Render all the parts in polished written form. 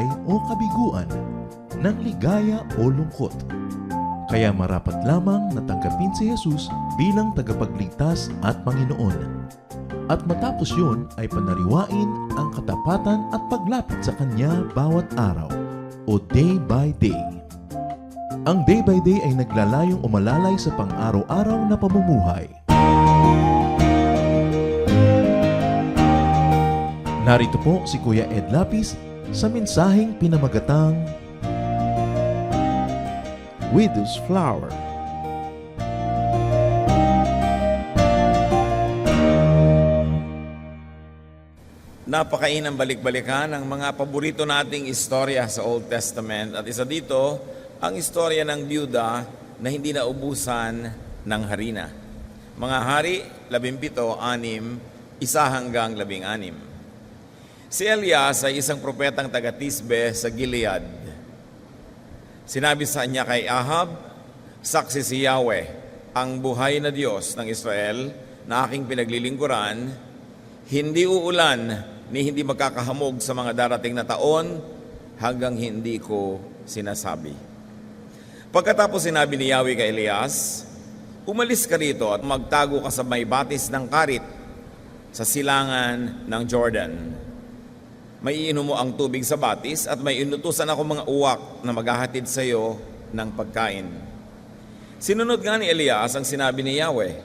buhay o kabiguan, ng ligaya o lungkot. Kaya marapat lamang na tanggapin si Jesus bilang tagapagligtas at Panginoon. At matapos yun ay panariwain ang katapatan at paglapit sa Kanya bawat araw o day by day. Ang day by day ay naglalayong umalalay sa pang-araw-araw na pamumuhay. Narito po si Kuya Ed Lapis sa mensaheng pinamagatang Widow's Flower. Napakainang balik-balikan ang mga paborito nating istorya sa Old Testament. At isa dito, ang istorya ng byuda na hindi naubusan ng harina. Mga Hari, 17, 6, 1 hanggang 16. Si Elias ay isang propetang taga-Tisbe sa Gilead. Sinabi sa kanya kay Ahab, "Saksi si Yahweh, ang buhay na Diyos ng Israel na aking pinaglilingkuran, hindi uulan ni hindi magkakahamog sa mga darating na taon hanggang hindi ko sinasabi." Pagkatapos sinabi ni Yahweh kay Elias, "Umalis ka rito at magtago ka sa may batis ng karit sa silangan ng Jordan. May iinom mo ang tubig sa batis at may inutusan ako mga uwak na maghahatid sa iyo ng pagkain." Sinunod nga ni Elias ang sinabi ni Yahweh.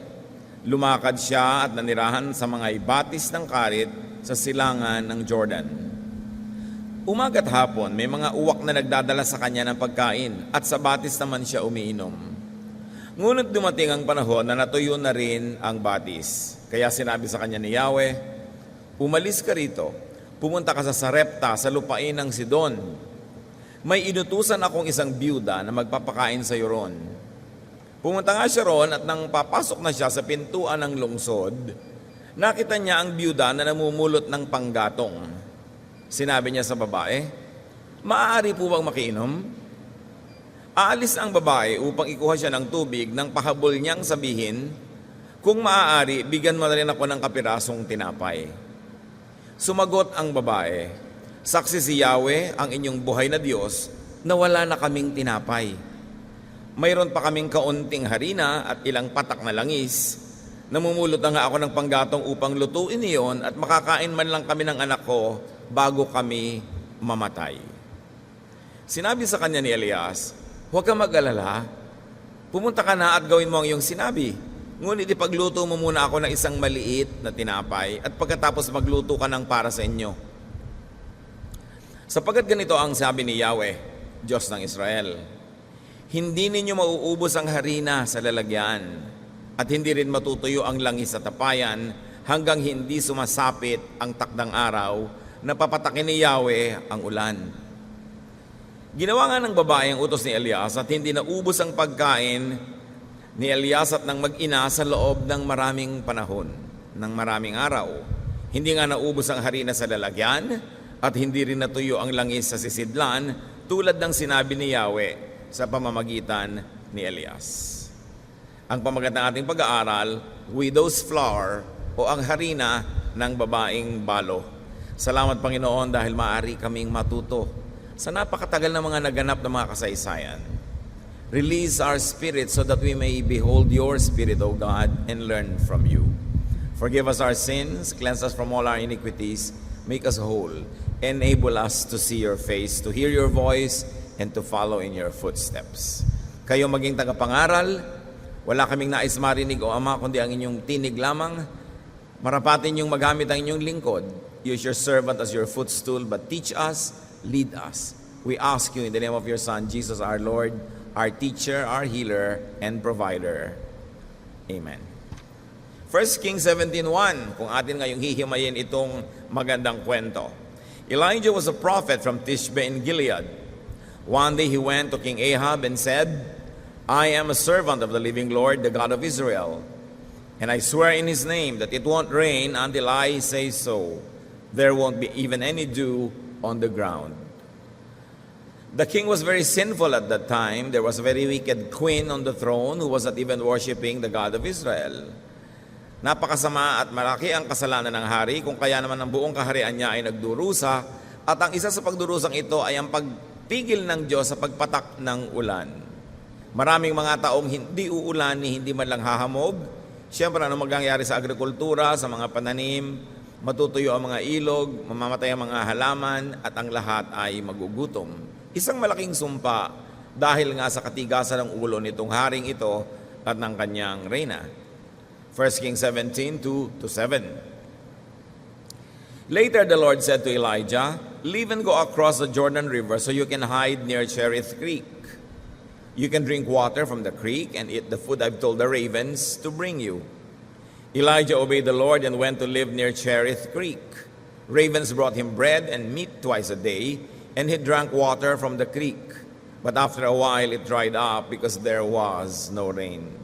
Lumakad siya at nanirahan sa mga batis ng karit sa silangan ng Jordan. Umaga't hapon, may mga uwak na nagdadala sa kanya ng pagkain at sa batis naman siya umiinom. Ngunit dumating ang panahon na natuyo na rin ang batis. Kaya sinabi sa kanya ni Yahweh, "Umalis ka rito, pumunta ka sa Sarepta sa lupain ng Sidon. May inutusan akong isang byuda na magpapakain sa iyo ron." Pumunta nga siya ron at nang papasok na siya sa pintuan ng lungsod, nakita niya ang byuda na namumulot ng panggatong. Sinabi niya sa babae, "Maaari po bang makiinom?" Aalis ang babae upang ikuha siya ng tubig nang pahabol niyang sabihin, "Kung maaari, bigyan mo na rin ako ng kapirasong tinapay." Sumagot ang babae, "Saksi si Yahweh, ang inyong buhay na Diyos, na wala na kaming tinapay. Mayroon pa kaming kaunting harina at ilang patak na langis. Namumulot na nga ako ng panggatong upang lutuin iyon at makakain man lang kami ng anak ko bago kami mamatay." Sinabi sa kanya ni Elias, "Huwag kang mag-alala. Pumunta ka na at gawin mo ang iyong sinabi. Ngunit ipagluto mo muna ako ng isang maliit na tinapay at pagkatapos magluto ka ng para sa inyo. Sapagkat ganito ang sabi ni Yahweh, Diyos ng Israel, hindi ninyo mauubos ang harina sa lalagyan at hindi rin matutuyo ang langis sa tapayan hanggang hindi sumasapit ang takdang araw na papatakin ni Yahweh ang ulan." Ginawa nga ng babae ang utos ni Elias at hindi naubos ang pagkain ni Elias at ng mag-ina sa loob ng maraming panahon, ng maraming araw. Hindi nga naubos ang harina sa lalagyan at hindi rin natuyo ang langis sa sisidlan tulad ng sinabi ni Yahweh sa pamamagitan ni Elias. Ang pamagat ng ating pag-aaral, Widow's Flower o ang harina ng babaeng balo. Salamat Panginoon dahil maaari kaming matuto sa napakatagal na mga naganap na mga kasaysayan. Release our spirit so that we may behold your Spirit, O God, and learn from you. Forgive us our sins, cleanse us from all our iniquities, make us whole, enable us to see your face, to hear your voice, and to follow in your footsteps. Kayo maging tagapangaral, wala kaming nais marinig o Ama, kundi ang inyong tinig lamang. Marapatin yung magamit ang inyong lingkod. Use your servant as your footstool, but teach us, lead us. We ask you in the name of your Son, Jesus our Lord, our teacher, our healer, and provider. Amen. 1 Kings 17:1, kung atin ngayong hihimayin itong magandang kwento. Elijah was a prophet from Tishbe in Gilead. One day he went to King Ahab and said, "I am a servant of the living Lord, the God of Israel. And I swear in his name that it won't rain until I say so. There won't be even any dew on the ground." The king was very sinful at that time. There was a very wicked queen on the throne who was not even worshiping the God of Israel. Napakasama at malaki ang kasalanan ng hari, kung kaya naman ang buong kaharian niya ay nagdurusa At ang isa sa pagdurusang ito ay ang pagpigil ng Diyos sa pagpatak ng ulan. Maraming mga taong hindi uulan ni hindi man lang hahamog. Siyempre, ano mangyayari sa agrikultura, sa mga pananim, matutuyo ang mga ilog, mamamatay ang mga halaman, at ang lahat ay magugutom. Isang malaking sumpa dahil nga sa katigasan ng ulo nitong haring ito at ng kanyang reyna. 1 Kings 17, 2-7. Later the Lord said to Elijah, "Leave and go across the Jordan River so you can hide near Cherith Creek. You can drink water from the creek and eat the food I've told the ravens to bring you." Elijah obeyed the Lord and went to live near Cherith Creek. Ravens brought him bread and meat twice a day, and he drank water from the creek. But after a while, it dried up because there was no rain.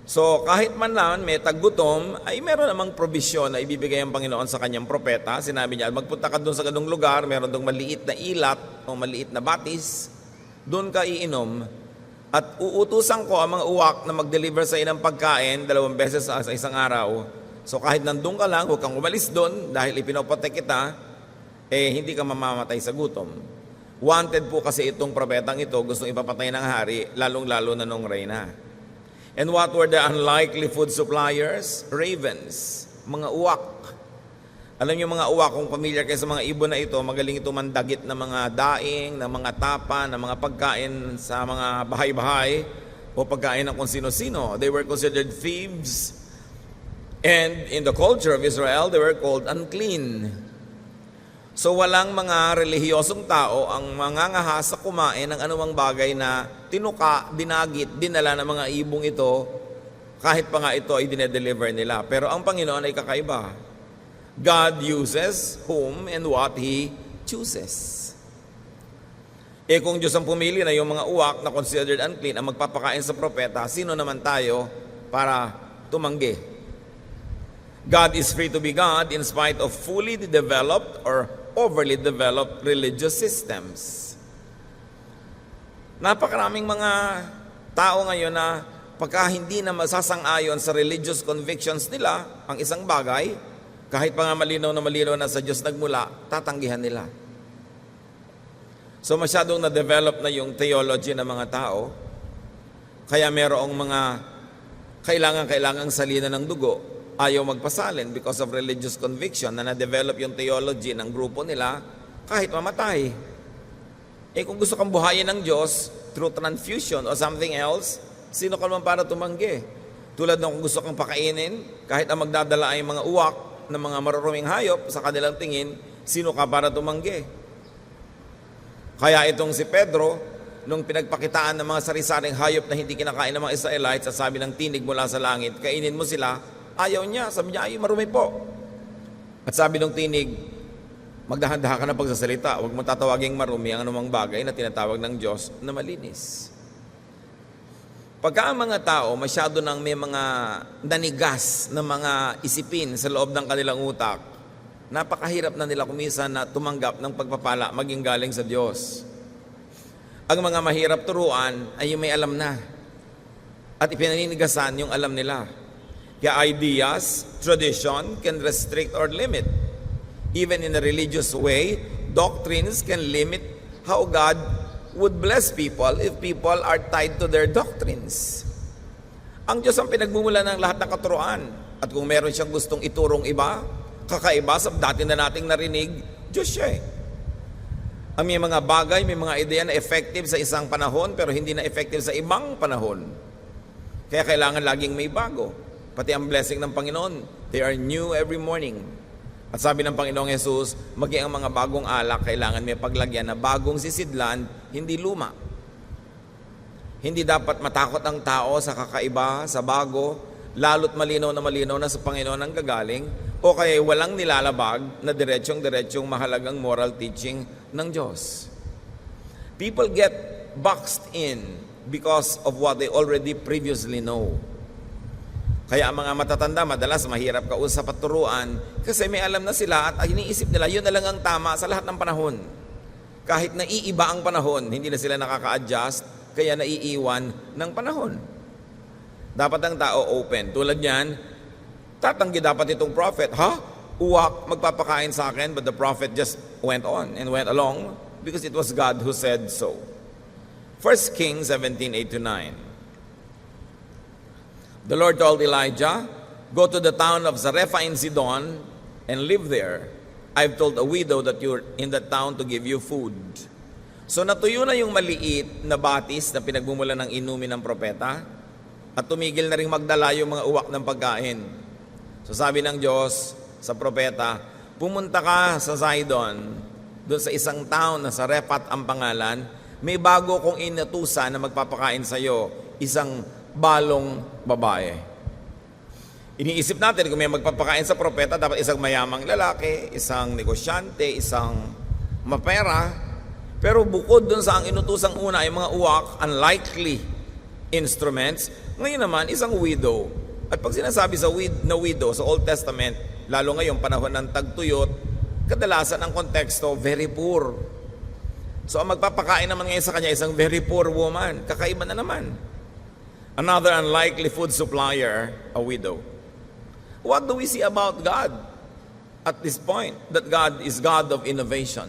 So kahit man lang may taggutom, ay meron namang probisyon na ibibigay ang Panginoon sa kanyang propeta. Sinabi niya, magpunta ka doon sa ganung lugar, meron doon maliit na ilat o maliit na batis, doon ka iinom, at uutusan ko ang mga uwak na mag-deliver sa inang pagkain 2 beses sa isang araw. So kahit nandun ka lang, huwag kang umalis doon dahil ipinoprotek kita, hindi ka mamamatay sa gutom. Wanted po kasi itong propetang ito, gustong ipapatay ng hari, lalong-lalo na nung reyna. And what were the unlikely food suppliers? Ravens, mga uwak. Alam niyo mga uwak, kung familiar kayo sa mga ibon na ito, magaling ito mandagit ng mga daing, ng mga tapa, ng mga pagkain sa mga bahay-bahay o pagkain ng kung sino-sino. They were considered thieves. And in the culture of Israel, they were called unclean. So walang mga relihiyosong tao ang mangangaha sa kumain ng anumang bagay na tinuka, dinagit, dinala ng mga ibong ito, kahit pa nga ito ay dinedeliver nila. Pero ang Panginoon ay kakaiba. God uses whom and what He chooses. Kung Diyos ang pumili na yung mga uwak na considered unclean ang magpapakain sa propeta, sino naman tayo para tumanggi? God is free to be God in spite of fully developed or overly developed religious systems. Napakaraming mga tao ngayon na pagka hindi na masasang-ayon sa religious convictions nila, ang isang bagay, kahit pa nga malinaw na sa Diyos nagmula, tatanggihan nila. So masyadong na-develop na yung theology ng mga tao, kaya merong mga kailangang salina ng dugo, ayaw magpasalin because of religious conviction na na-develop yung theology ng grupo nila kahit mamatay. Kung gusto kang buhayin ng Diyos through transfusion or something else, sino ka naman para tumanggi? Tulad ng kung gusto kang pakainin, kahit ang magdadala ay mga uwak ng mga maruruming hayop sa kanilang tingin, sino ka para tumanggi? Kaya itong si Pedro, nung pinagpakitaan ng mga sari-saring hayop na hindi kinakain ng mga Israelites, at sabi ng tinig mula sa langit, kainin mo sila, ayaw niya. Sabi niya, ay marumi po. At sabi ng tinig, magdahan-dahan ka na pagsasalita. Huwag mo tatawaging marumi ang anumang bagay na tinatawag ng Diyos na malinis. Pagka ang mga tao masyado nang may mga nanigas na mga isipin sa loob ng kanilang utak, napakahirap na nila kumisan na tumanggap ng pagpapala maging galing sa Diyos. Ang mga mahirap turuan ay yung may alam na. At ipinaninigasan yung alam nila. Kaya ideas, tradition can restrict or limit. Even in a religious way, doctrines can limit how God would bless people if people are tied to their doctrines. Ang Diyos ang pinagmumula ng lahat ng katuruan. At kung meron siyang gustong iturong iba, kakaiba sa dati na nating narinig, Diyos siya eh. Ang may mga bagay, may mga ideya na effective sa isang panahon pero hindi na effective sa ibang panahon. Kaya kailangan laging may bago. Pati ang blessing ng Panginoon, they are new every morning. At sabi ng Panginoong Jesus, maging ang mga bagong alak, kailangan may paglagyan na bagong sisidlan, hindi luma. Hindi dapat matakot ang tao sa kakaiba, sa bago, lalo't malinaw na sa Panginoon ang gagaling, o kaya walang nilalabag na diretsyong mahalagang moral teaching ng Diyos. People get boxed in because of what they already previously know. Kaya ang mga matatanda, madalas mahirap kausap at turuan kasi may alam na sila at iniisip nila, yun na lang ang tama sa lahat ng panahon. Kahit naiiba ang panahon, hindi na sila nakaka-adjust, kaya naiiwan ng panahon. Dapat ang tao open. Tulad yan, tatanggi dapat itong prophet. Ha? uwak magpapakain sa akin, but the prophet just went on and went along because it was God who said so. 1 Kings 17:8-9. The Lord told Elijah, "Go to the town of Zarephath in Sidon and live there. I've told a widow that you're in that town to give you food." So natuyo na yung maliit na batis na pinagmumulan ng inumin ng propeta at tumigil na rin magdala yung mga uwak ng pagkain. So sabi ng Diyos sa propeta, pumunta ka sa Sidon, doon sa isang town na Zarephath ang pangalan, may bago kong inutusan na magpapakain sa iyo, isang balong babae. Iniisip natin kung may magpapakain sa propeta, dapat isang mayamang lalaki, isang negosyante, isang mapera. Pero bukod dun sa ang inutusang una ay mga uwak, unlikely instruments, ngayon naman isang widow. At pag sinasabi sa widow sa Old Testament, lalo ngayong panahon ng tagtuyot, kadalasan ang konteksto, very poor. So ang magpapakain naman ngayon sa kanya isang very poor woman. Kakaiba na naman. Another unlikely food supplier, a widow. What do we see about God at this point? That God is God of innovation.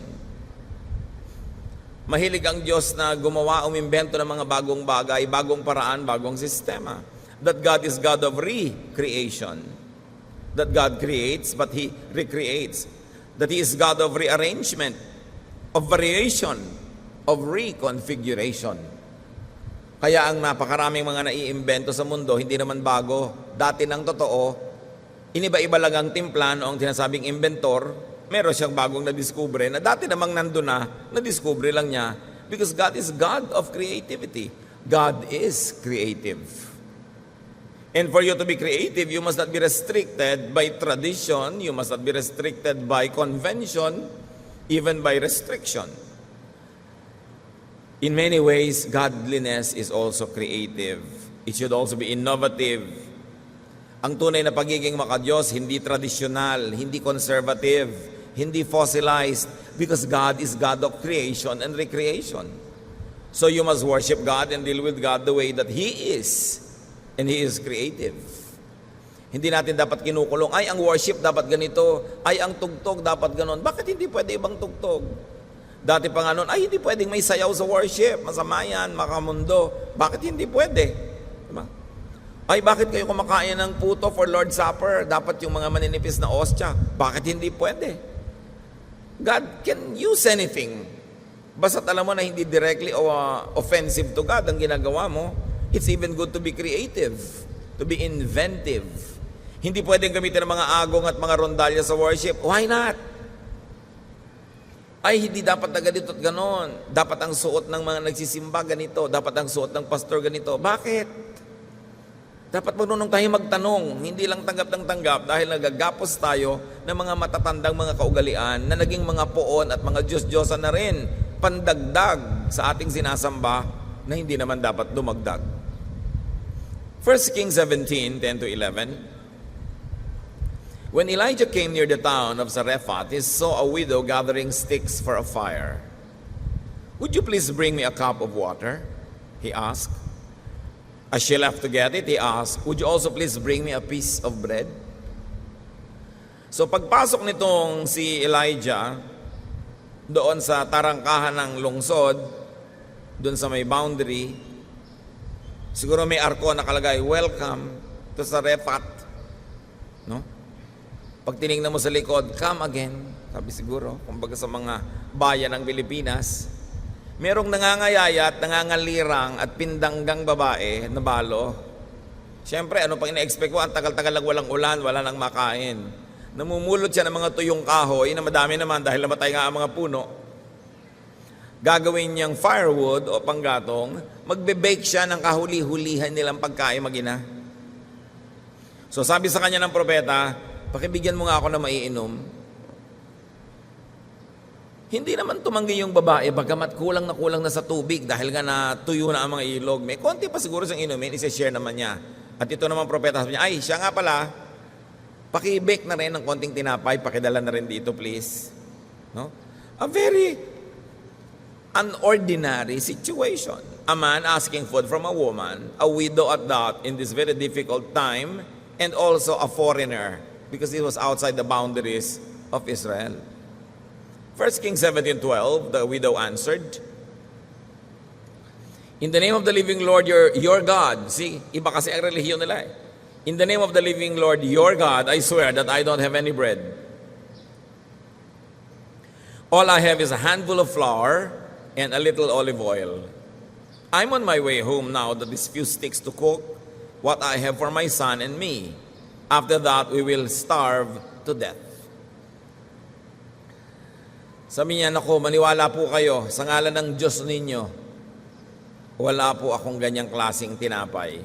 Mahilig ang Diyos na gumawa, umimbento ng mga bagong bagay, bagong paraan, bagong sistema. That God is God of recreation. That God creates, but He recreates. That He is God of rearrangement, of variation, of reconfiguration. Kaya ang napakaraming mga naiimbento sa mundo, hindi naman bago. Dati ng totoo, iniba-iba lang ang timpla noong tinasabing inventor, meron siyang bagong nadiskubre na dati namang nandun na, nadiskubre lang niya. Because God is God of creativity. God is creative. And for you to be creative, you must not be restricted by tradition, you must not be restricted by convention, even by restriction. In many ways, godliness is also creative. It should also be innovative. Ang tunay na pagiging makadiyos, hindi tradisyonal, hindi conservative, hindi fossilized, because God is God of creation and recreation. So you must worship God and deal with God the way that He is, and He is creative. Hindi natin dapat kinukulong, ay ang worship dapat ganito, ay ang tugtog dapat ganon. Bakit hindi pwede ibang tugtog? Dati pa nga nun, ay hindi pwedeng may sayaw sa worship, masama yan, makamundo. Bakit hindi pwede? Diba? Ay bakit kayo kumakain ng puto for Lord's Supper? Dapat yung mga maninipis na ostya. Bakit hindi pwede? God can use anything. Basta't alam mo na hindi directly offensive to God ang ginagawa mo, it's even good to be creative, to be inventive. Hindi pwedeng gamitin ng mga agong at mga rondalya sa worship. Why not? Ay, hindi dapat na ganito at ganon. Dapat ang suot ng mga nagsisimba ganito. Dapat ang suot ng pastor ganito. Bakit? Dapat marunong tayo magtanong, hindi lang tanggap ng tanggap dahil nagagapos tayo ng mga matatandang mga kaugalian na naging mga poon at mga Diyos-Diyosan na rin, pandagdag sa ating sinasamba na hindi naman dapat dumagdag. 1 Kings 17:10-11. When Elijah came near the town of Zarephath, he saw a widow gathering sticks for a fire. "Would you please bring me a cup of water?" he asked. As she left to get it, he asked, "Would you also please bring me a piece of bread?" So pagpasok nitong si Elijah doon sa tarangkahan ng lungsod, doon sa may boundary, siguro may arko nakalagay, "Welcome to Zarephath." No? Pag tinignan mo sa likod, "Come again." Sabi siguro, kumbaga sa mga bayan ng Pilipinas, merong nangangayayat, nangangalirang at pindanggang babae na balo. Siyempre, ano pang ina-expect ko? Ang tagal-tagal lang walang ulan, wala nang makain. Namumulot siya ng mga tuyong kahoy na madami naman dahil namatay nga ang mga puno. Gagawin niyang firewood o panggatong, magbe-bake siya ng kahuli-hulihan nilang pagkain mag-ina. So sabi sa kanya ng propeta, "Pakibigyan mo nga ako na maiinom." Hindi naman tumanggi yung babae, bagamat kulang na sa tubig dahil nga natuyo na ang mga ilog. May konti pa siguro siyang inumin, isa-share naman niya. At ito naman propeta, sabi niya, "Ay, siya nga pala, paki-bake na rin ng konting tinapay, pakidala na rin dito please." No? A very unordinary situation. A man asking food from a woman, a widow at that, in this very difficult time, and also a foreigner because it was outside the boundaries of Israel. 1 Kings 17:12, the widow answered, "In the name of the living Lord your God," see, iba kasi ang relihiyon nila eh. "In the name of the living Lord your God, I swear that I don't have any bread. All I have is a handful of flour and a little olive oil. I'm on my way home now that these few sticks to cook what I have for my son and me. After that, we will starve to death." Sabi niya, "Naku, maniwala po kayo sa ngalan ng Diyos ninyo. Wala po akong ganyang klaseng tinapay.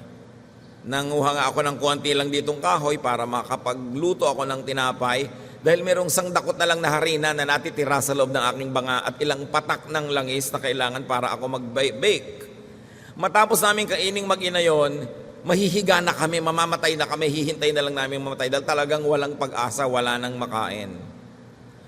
Nanguha nga ako ng konti lang ditong kahoy para makapagluto ako ng tinapay dahil merong sangdakot na lang na harina na natitira sa loob ng aking banga at ilang patak ng langis na kailangan para ako mag-bake. Matapos namin kaining mag-ina yon, mahihiga na kami, mamamatay na kami, hihintay na lang namin mamatay dahil talagang walang pag-asa, wala nang makain."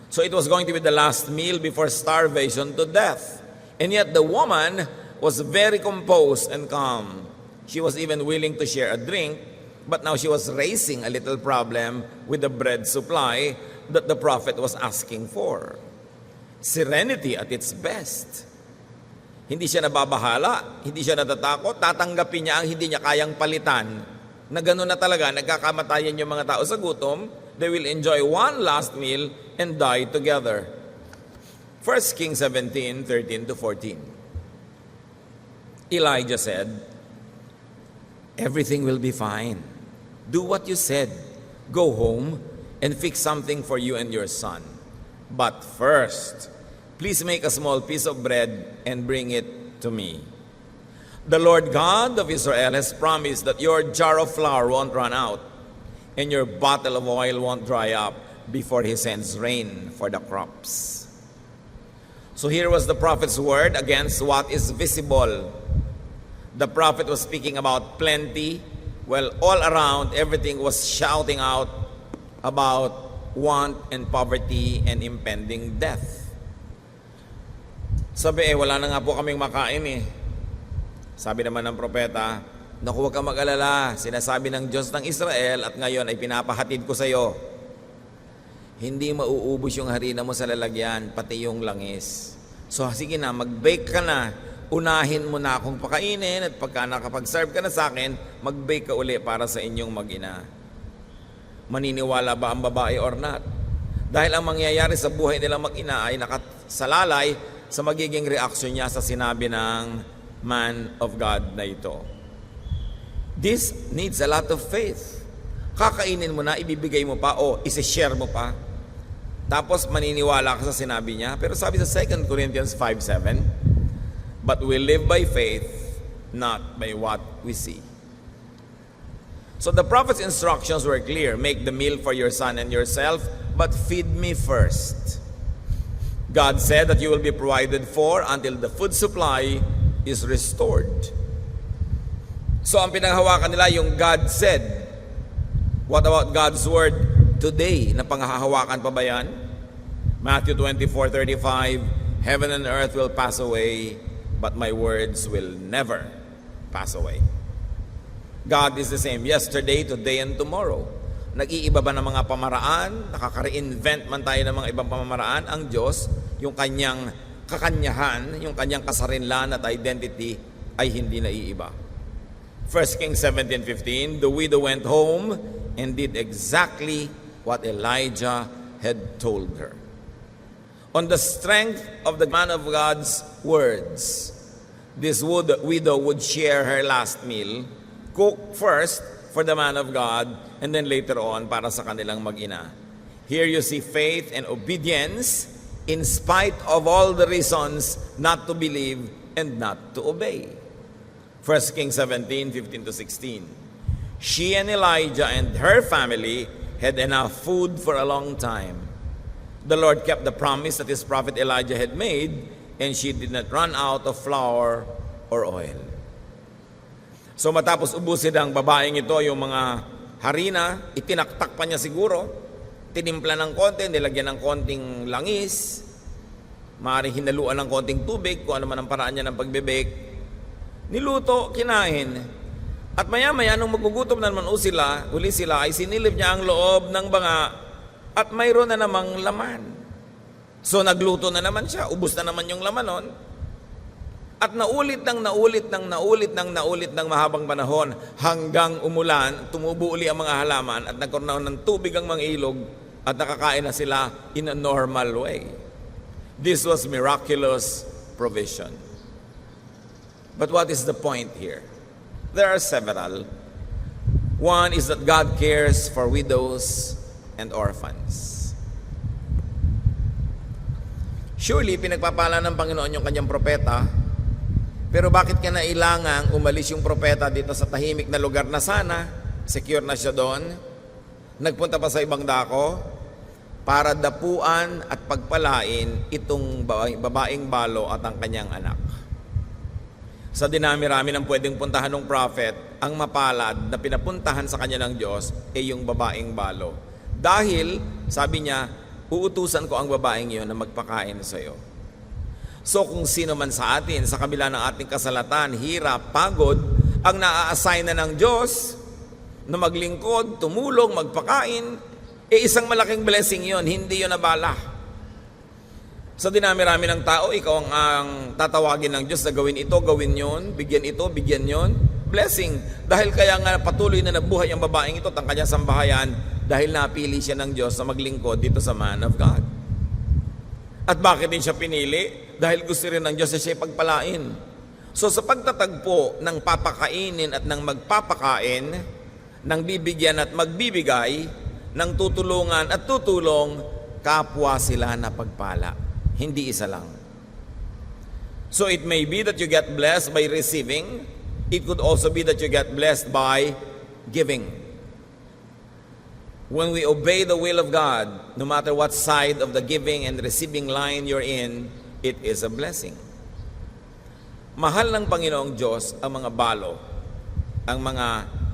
So it was going to be the last meal before starvation to death. And yet the woman was very composed and calm. She was even willing to share a drink, but now she was raising a little problem with the bread supply that the prophet was asking for. Serenity at its best. Hindi siya nababahala, hindi siya natatakot, tatanggapin niya ang hindi niya kayang palitan. Na gano'n na talaga, nagkakamatayan yung mga tao sa gutom, they will enjoy one last meal and die together. 1 Kings 17:13-14. Elijah said, "Everything will be fine. Do what you said. Go home and fix something for you and your son. But first, please make a small piece of bread and bring it to me. The Lord God of Israel has promised that your jar of flour won't run out and your bottle of oil won't dry up before He sends rain for the crops." So here was the prophet's word against what is visible. The prophet was speaking about plenty, while all around everything was shouting out about want and poverty and impending death. Sabi, wala na nga po kaming makain eh. Sabi naman ng propeta, "Naku, huwag kang mag-alala, sinasabi ng Diyos ng Israel at ngayon ay pinapahatid ko sa iyo. Hindi mauubos yung harina mo sa lalagyan, pati yung langis. So sige na, mag-bake ka na. Unahin mo na akong pakainin at pagka nakapag-serve ka na sa akin, mag-bake ka uli para sa inyong mag-ina." Maniniwala ba ang babae or not? Dahil ang mangyayari sa buhay nilang mag-ina ay nakasalalay sa magiging reaksyon niya sa sinabi ng man of God na ito. This needs a lot of faith. Kakainin mo na, ibibigay mo pa, o isi-share mo pa. Tapos maniniwala ka sa sinabi niya. Pero sabi sa 2 Corinthians 5:7, "But we live by faith, not by what we see." So the prophet's instructions were clear. Make the meal for your son and yourself, but feed me first. God said that you will be provided for until the food supply is restored. So ang pinanghawakan nila yung God said. What about God's word today? Napanghahawakan pa ba yan? Matthew 24:35, "Heaven and earth will pass away, but my words will never pass away." God is the same yesterday, today, and tomorrow. Nag-iiba ba ng mga pamaraan? Nakaka-reinvent man tayo ng mga ibang pamamaraan? Ang Diyos, yung kanyang kakanyahan, yung kanyang kasarinlan at identity ay hindi naiiba. 1 Kings 17:15, "The widow went home and did exactly what Elijah had told her." On the strength of the man of God's words, this widow would share her last meal, cook first for the man of God, and then later on para sa kanilang mag-ina. Here you see faith and obedience in spite of all the reasons not to believe and not to obey. 1 Kings 17:15-16. She and Elijah and her family had enough food for a long time. The Lord kept the promise that His prophet Elijah had made, and she did not run out of flour or oil. So matapos ubusin ang babaeng ito yung mga harina, itinaktak pa niya siguro, tinimpla ng konti, nilagyan ng konting langis, maaaring hinaluan ng konting tubig, kung ano man ang paraan niya ng pagbe-bake. Niluto, kinain. At maya-maya, nung magugutom na naman uli sila, ay sinilip niya ang loob ng banga at mayroon na namang laman. So nagluto na naman siya, ubos na naman yung laman nun. At naulit ng mahabang panahon hanggang umulan, tumubo uli ang mga halaman at nagkaroon ng tubig ang mga ilog at nakakain na sila in a normal way. This was miraculous provision. But what is the point here? There are several. One is that God cares for widows and orphans. Surely, pinagpapala ng Panginoon yung kanyang propeta, pero bakit kinailangang umalis yung propeta dito sa tahimik na lugar na sana, secure na siya doon, nagpunta pa sa ibang dako, para dapuan at pagpalain itong babaeng balo at ang kanyang anak. Sa dinami-rami ng pwedeng puntahan ng prophet, ang mapalad na pinapuntahan sa kanya ng Diyos ay yung babaeng balo. Dahil, sabi niya, uutusan ko ang babaeng iyon na magpakain sa iyo. So kung sino man sa atin, sa kabila ng ating kasalatan, hirap, pagod, ang naa-assign na ng Diyos na maglingkod, tumulong, magpakain, isang malaking blessing yon, hindi yon nabala. Sa dinami-rami ng tao, ikaw ang tatawagin ng Diyos na gawin ito, gawin yon, bigyan ito, bigyan yon. Blessing. Dahil kaya nga patuloy na nabuhay ang babaeng ito at ang kanyang sambahayan dahil napili siya ng Diyos na maglingkod dito sa man of God. At bakit din siya pinili? Dahil gusto rin ng Diyos na siya pagpalain. So sa pagtatagpo ng papakainin at ng magpapakain, ng bibigyan at magbibigay, ng tutulungan at tutulong, kapwa sila na pagpala. Hindi isa lang. So it may be that you get blessed by receiving. It could also be that you get blessed by giving. When we obey the will of God, no matter what side of the giving and receiving line you're in, it is a blessing. Mahal ng Panginoong Diyos ang mga balo, ang mga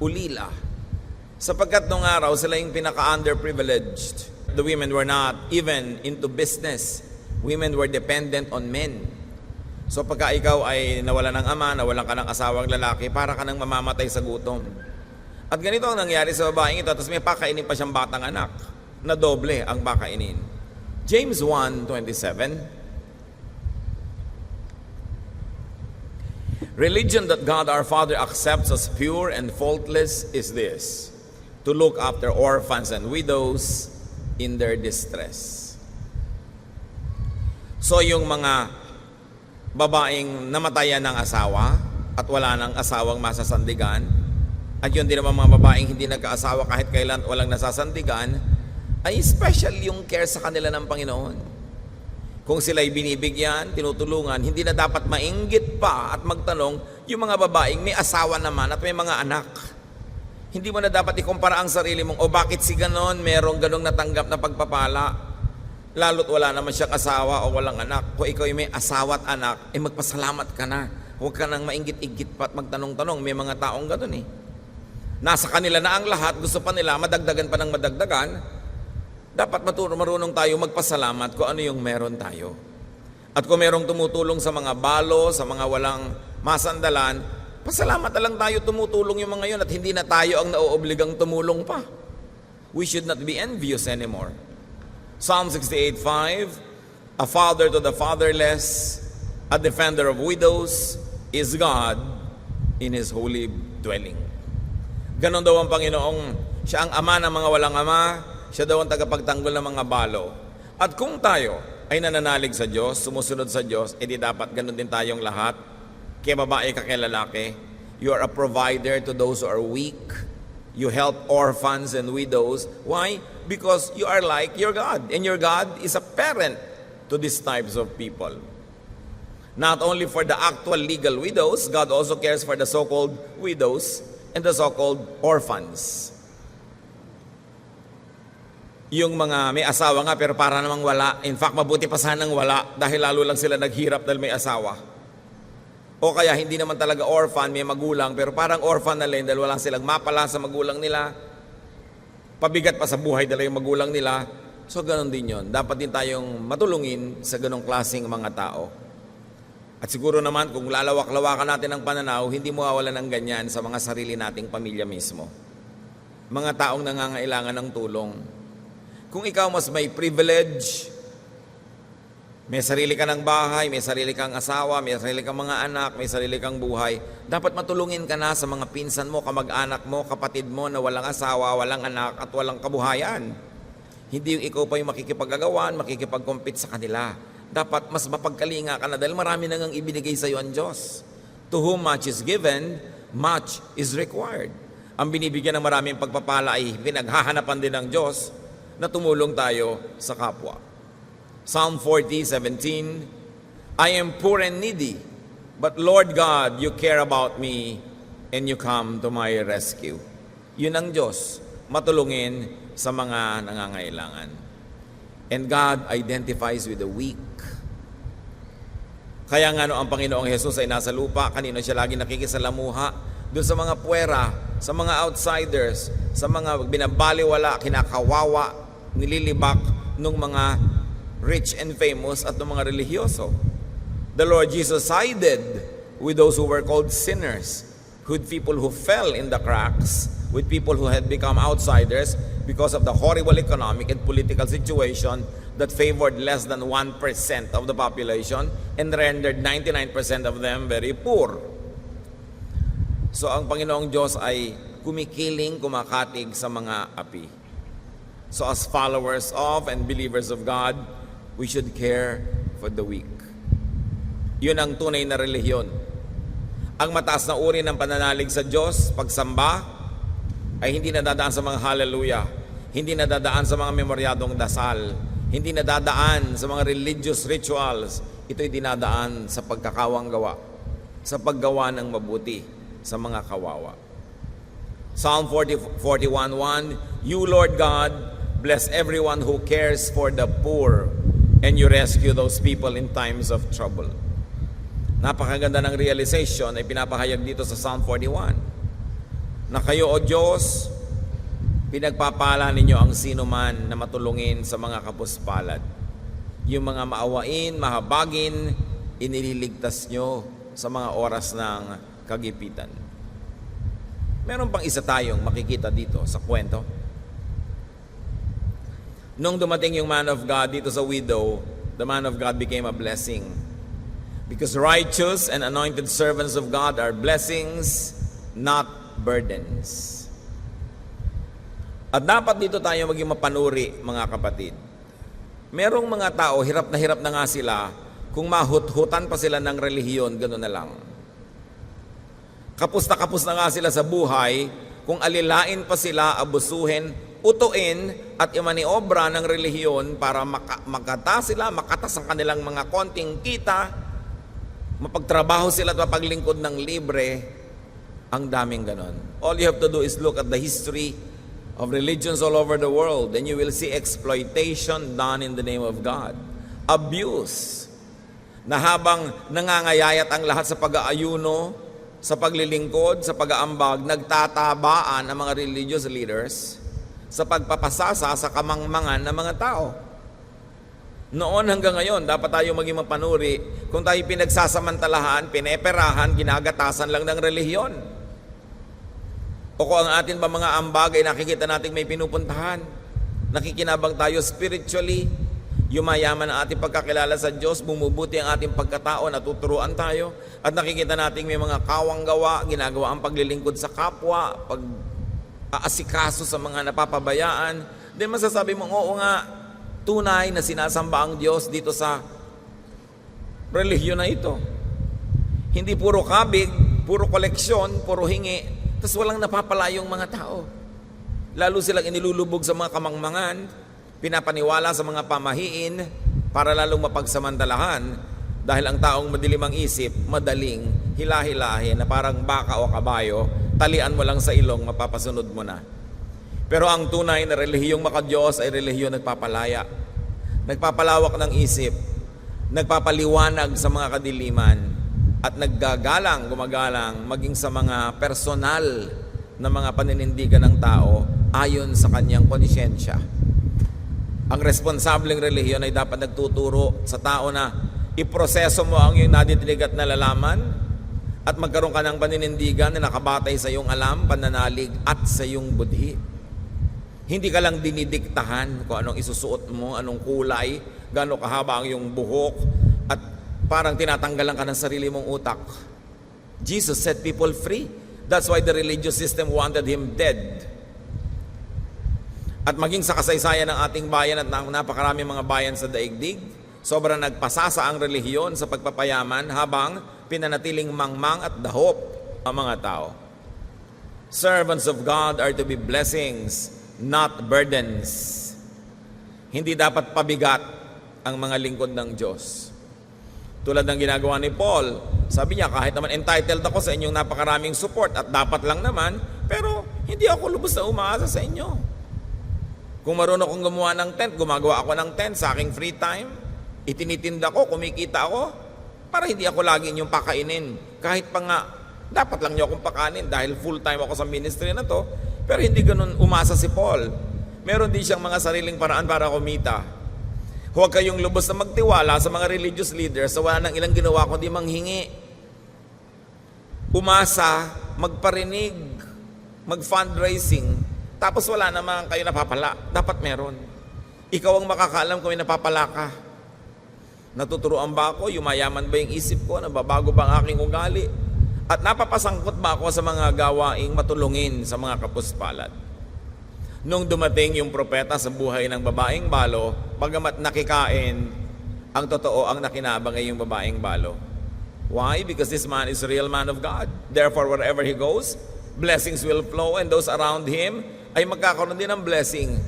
ulila, sapagkat nung araw sila yung pinaka-underprivileged. The women were not even into business. Women were dependent on men. So pagka ikaw ay nawala ng ama, nawalan ka ng asawang lalaki, para ka nang mamamatay sa gutom. At ganito ang nangyari sa babaeng ito, tapos may pakainin pa siyang batang anak, na doble ang pakainin. James 1:27. Religion that God our Father accepts as pure and faultless is this: to look after orphans and widows in their distress. So yung mga babaeng namatayan ng asawa at wala ng asawang masasandigan, at yun din naman mga babaeng hindi nagkaasawa kahit kailan walang nasasandigan, ay special yung care sa kanila ng Panginoon. Kung sila'y binibigyan, tinutulungan, hindi na dapat mainggit pa at magtanong yung mga babaeng may asawa naman at may mga anak. Hindi mo na dapat ikumpara ang sarili mong, o bakit si ganon, merong ganong natanggap na pagpapala. Lalo't wala naman siyang asawa o walang anak. Kung ikaw ay may asawa at anak, magpasalamat ka na. Huwag ka nang mainggit-inggit pa at magtanong-tanong. May mga taong gano'n eh. Nasa kanila na ang lahat, gusto pa nila, madagdagan pa ng madagdagan. Dapat marunong tayo magpasalamat kung ano yung meron tayo. At kung merong tumutulong sa mga balo, sa mga walang masandalan, pasalamat na lang tayo tumutulong yung mga yun at hindi na tayo ang nauobligang tumulong pa. We should not be envious anymore. Psalm 68:5, a father to the fatherless, a defender of widows, is God in His holy dwelling. Ganon daw ang Panginoong, siya ang ama ng mga walang ama, siya daw ang tagapagtanggol ng mga balo. At kung tayo ay nananalig sa Diyos, sumusunod sa Diyos, edi dapat ganon din tayong lahat, kaya babae ka kaya lalaki. You are a provider to those who are weak. You help orphans and widows. Why? Because you are like your God. And your God is a parent to these types of people. Not only for the actual legal widows, God also cares for the so-called widows and the so-called orphans. Yung mga may asawa nga pero para namang wala. In fact, mabuti pa sanang wala dahil lalo lang sila naghirap dahil may asawa. O kaya hindi naman talaga orphan, may magulang, pero parang orphan na rin dahil wala silang mapala sa magulang nila. Pabigat pa sa buhay dahil yung magulang nila. So ganon din yun. Dapat din tayong matulungin sa ganong klaseng mga tao. At siguro naman kung lalawak-lawakan natin ang pananaw, hindi mawawala ng ganyan sa mga sarili nating pamilya mismo. Mga taong nangangailangan ng tulong. Kung ikaw mas may privilege, may sarili ka ng bahay, may sarili kang asawa, may sarili kang mga anak, may sarili kang buhay, dapat matulungin ka na sa mga pinsan mo, kamag-anak mo, kapatid mo na walang asawa, walang anak at walang kabuhayan. Hindi yung ikaw pa yung makikipag-agawan, makikipag-compete sa kanila. Dapat mas mapagkalinga ka na dahil marami nang ibinigay sa iyo ang Diyos. To whom much is given, much is required. Ang binibigyan ng maraming pagpapala ay pinaghahanapan din ng Diyos na tumulong tayo sa kapwa. Psalm 40:17, I am poor and needy, but Lord God, you care about me and you come to my rescue. Yun ang Diyos, matulungin sa mga nangangailangan. And God identifies with the weak. Kaya nga ang Panginoong Jesus ay nasa lupa, kanino siya lagi nakikisalamuha? Doon sa mga puwera, sa mga outsiders, sa mga binabaliwala, kinakawawa, nililibak ng mga rich and famous at ng mga religyoso. The Lord Jesus sided with those who were called sinners, with people who fell in the cracks, with people who had become outsiders because of the horrible economic and political situation that favored less than 1% of the population and rendered 99% of them very poor. So ang Panginoong Diyos ay kumikiling, kumakatig sa mga api. So as followers of and believers of God, we should care for the weak. Yun ang tunay na relihiyon. Ang mataas na uri ng pananalig sa Diyos, pagsamba, ay hindi nadadaan sa mga hallelujah, hindi nadadaan sa mga memoryadong dasal, hindi nadadaan sa mga religious rituals. Ito'y dinadaan sa pagkakawang gawa, sa paggawa ng mabuti sa mga kawawa. Psalm 41:1, You, Lord God, bless everyone who cares for the poor, and you rescue those people in times of trouble. Napakaganda ng realization ay pinapahayag dito sa Psalm 41. Na kayo, O Diyos, pinagpapala ninyo ang sino man na matulungin sa mga kapuspalad. Yung mga maawain, mahabagin, inililigtas nyo sa mga oras ng kagipitan. Meron pang isa tayong makikita dito sa kwento. Nung dumating yung man of God dito sa widow, the man of God became a blessing. Because righteous and anointed servants of God are blessings, not burdens. At dapat dito tayo maging mapanuri, mga kapatid. Merong mga tao, hirap na nga sila, kung mahut-hutan pa sila ng relihiyon, gano'n na lang. Kapos na nga sila sa buhay, kung alilain pa sila, abusuhin, utuin, at imaniobra ng relihiyon para makatas ang kanilang mga konting kita, mapagtrabaho sila at mapaglingkod ng libre, ang daming ganon. All you have to do is look at the history of religions all over the world, and you will see exploitation done in the name of God. Abuse. Na habang nangangayayat ang lahat sa pag-aayuno, sa paglilingkod, sa pag-aambag, nagtatabaan ang mga religious leaders sa pagpapasasa sa kamangmangan ng mga tao. Noon hanggang ngayon, dapat tayo maging mapanuri kung tayo pinagsasamantalahan, pineperahan, ginagatasan lang ng relihiyon. O kung ang atin pa mga ambag ay nakikita natin may pinupuntahan, nakikinabang tayo spiritually, yumayaman ang ating pagkakilala sa Diyos, bumubuti ang ating pagkatao, natuturuan tayo, at nakikita natin may mga kawang gawa, ginagawa ang paglilingkod sa kapwa, pag-aasikaso sa mga napapabayaan, then masasabi mo, oo nga, tunay na sinasamba ang Diyos dito sa relihiyon na ito. Hindi puro kabig, puro koleksyon, puro hingi, tapos walang napapala yung mga tao. Lalo silang inilulubog sa mga kamangmangan, pinapaniwala sa mga pamahiin para lalong mapagsamantalahan dahil ang taong madilim ang isip, madaling hilahilahin na parang baka o kabayo, talian mo lang sa ilong, mapapasunod mo na. Pero ang tunay na relihiyong makadiyos ay relihiyong nagpapalaya, nagpapalawak ng isip, nagpapaliwanag sa mga kadiliman, at gumagalang maging sa mga personal na mga paninindigan ng tao ayon sa kanyang konsyensya. Ang responsableng relihiyon ay dapat nagtuturo sa tao na iproseso mo ang iyong nadidinig at nalalaman at magkaroon ka ng paninindigan na nakabatay sa iyong alam, pananalig at sa iyong budhi. Hindi ka lang dinidiktahan kung anong isusuot mo, anong kulay, gaano kahaba ang iyong buhok, at parang tinatanggalan ka ng sarili mong utak. Jesus set people free. That's why the religious system wanted him dead. At maging sa kasaysayan ng ating bayan at napakaraming mga bayan sa daigdig, sobrang nagpasasa ang relihiyon sa pagpapayaman habang pinanatiling mangmang at dahop ang mga tao. Servants of God are to be blessings, not burdens. Hindi dapat pabigat ang mga lingkod ng Diyos. Tulad ng ginagawa ni Paul, sabi niya, kahit naman entitled ako sa inyong napakaraming support at dapat lang naman, pero hindi ako lubos na umaasa sa inyo. Kung marunong akong gumawa ng tent, gumagawa ako ng tent sa aking free time, itinitinda ko, kumikita ako, para hindi ako lagi inyong pakainin. Kahit pa nga, dapat lang niyo akong pakainin dahil full time ako sa ministry na to, pero hindi ganun umasa si Paul. Meron din siyang mga sariling paraan para kumita. Huwag kayong lubos na magtiwala sa mga religious leaders sa wala nang ilang ginawa kundi manghingi. Umasa, magparinig, mag-fundraising, tapos wala naman kayo napapala. Dapat meron. Ikaw ang makakaalam kung may napapala ka. Natuturuan ba ako? Yumayaman ba yung isip ko? Nababago ba ang aking ugali? At napapasangkot ba ako sa mga gawaing matulungin sa mga kapuspalad? Nung dumating yung propeta sa buhay ng babaeng balo, bagamat nakikain, ang totoo ang nakinabang ay yung babaeng balo. Why? Because this man is a real man of God. Therefore, wherever he goes, blessings will flow and those around him ay magkakaroon din ng blessing.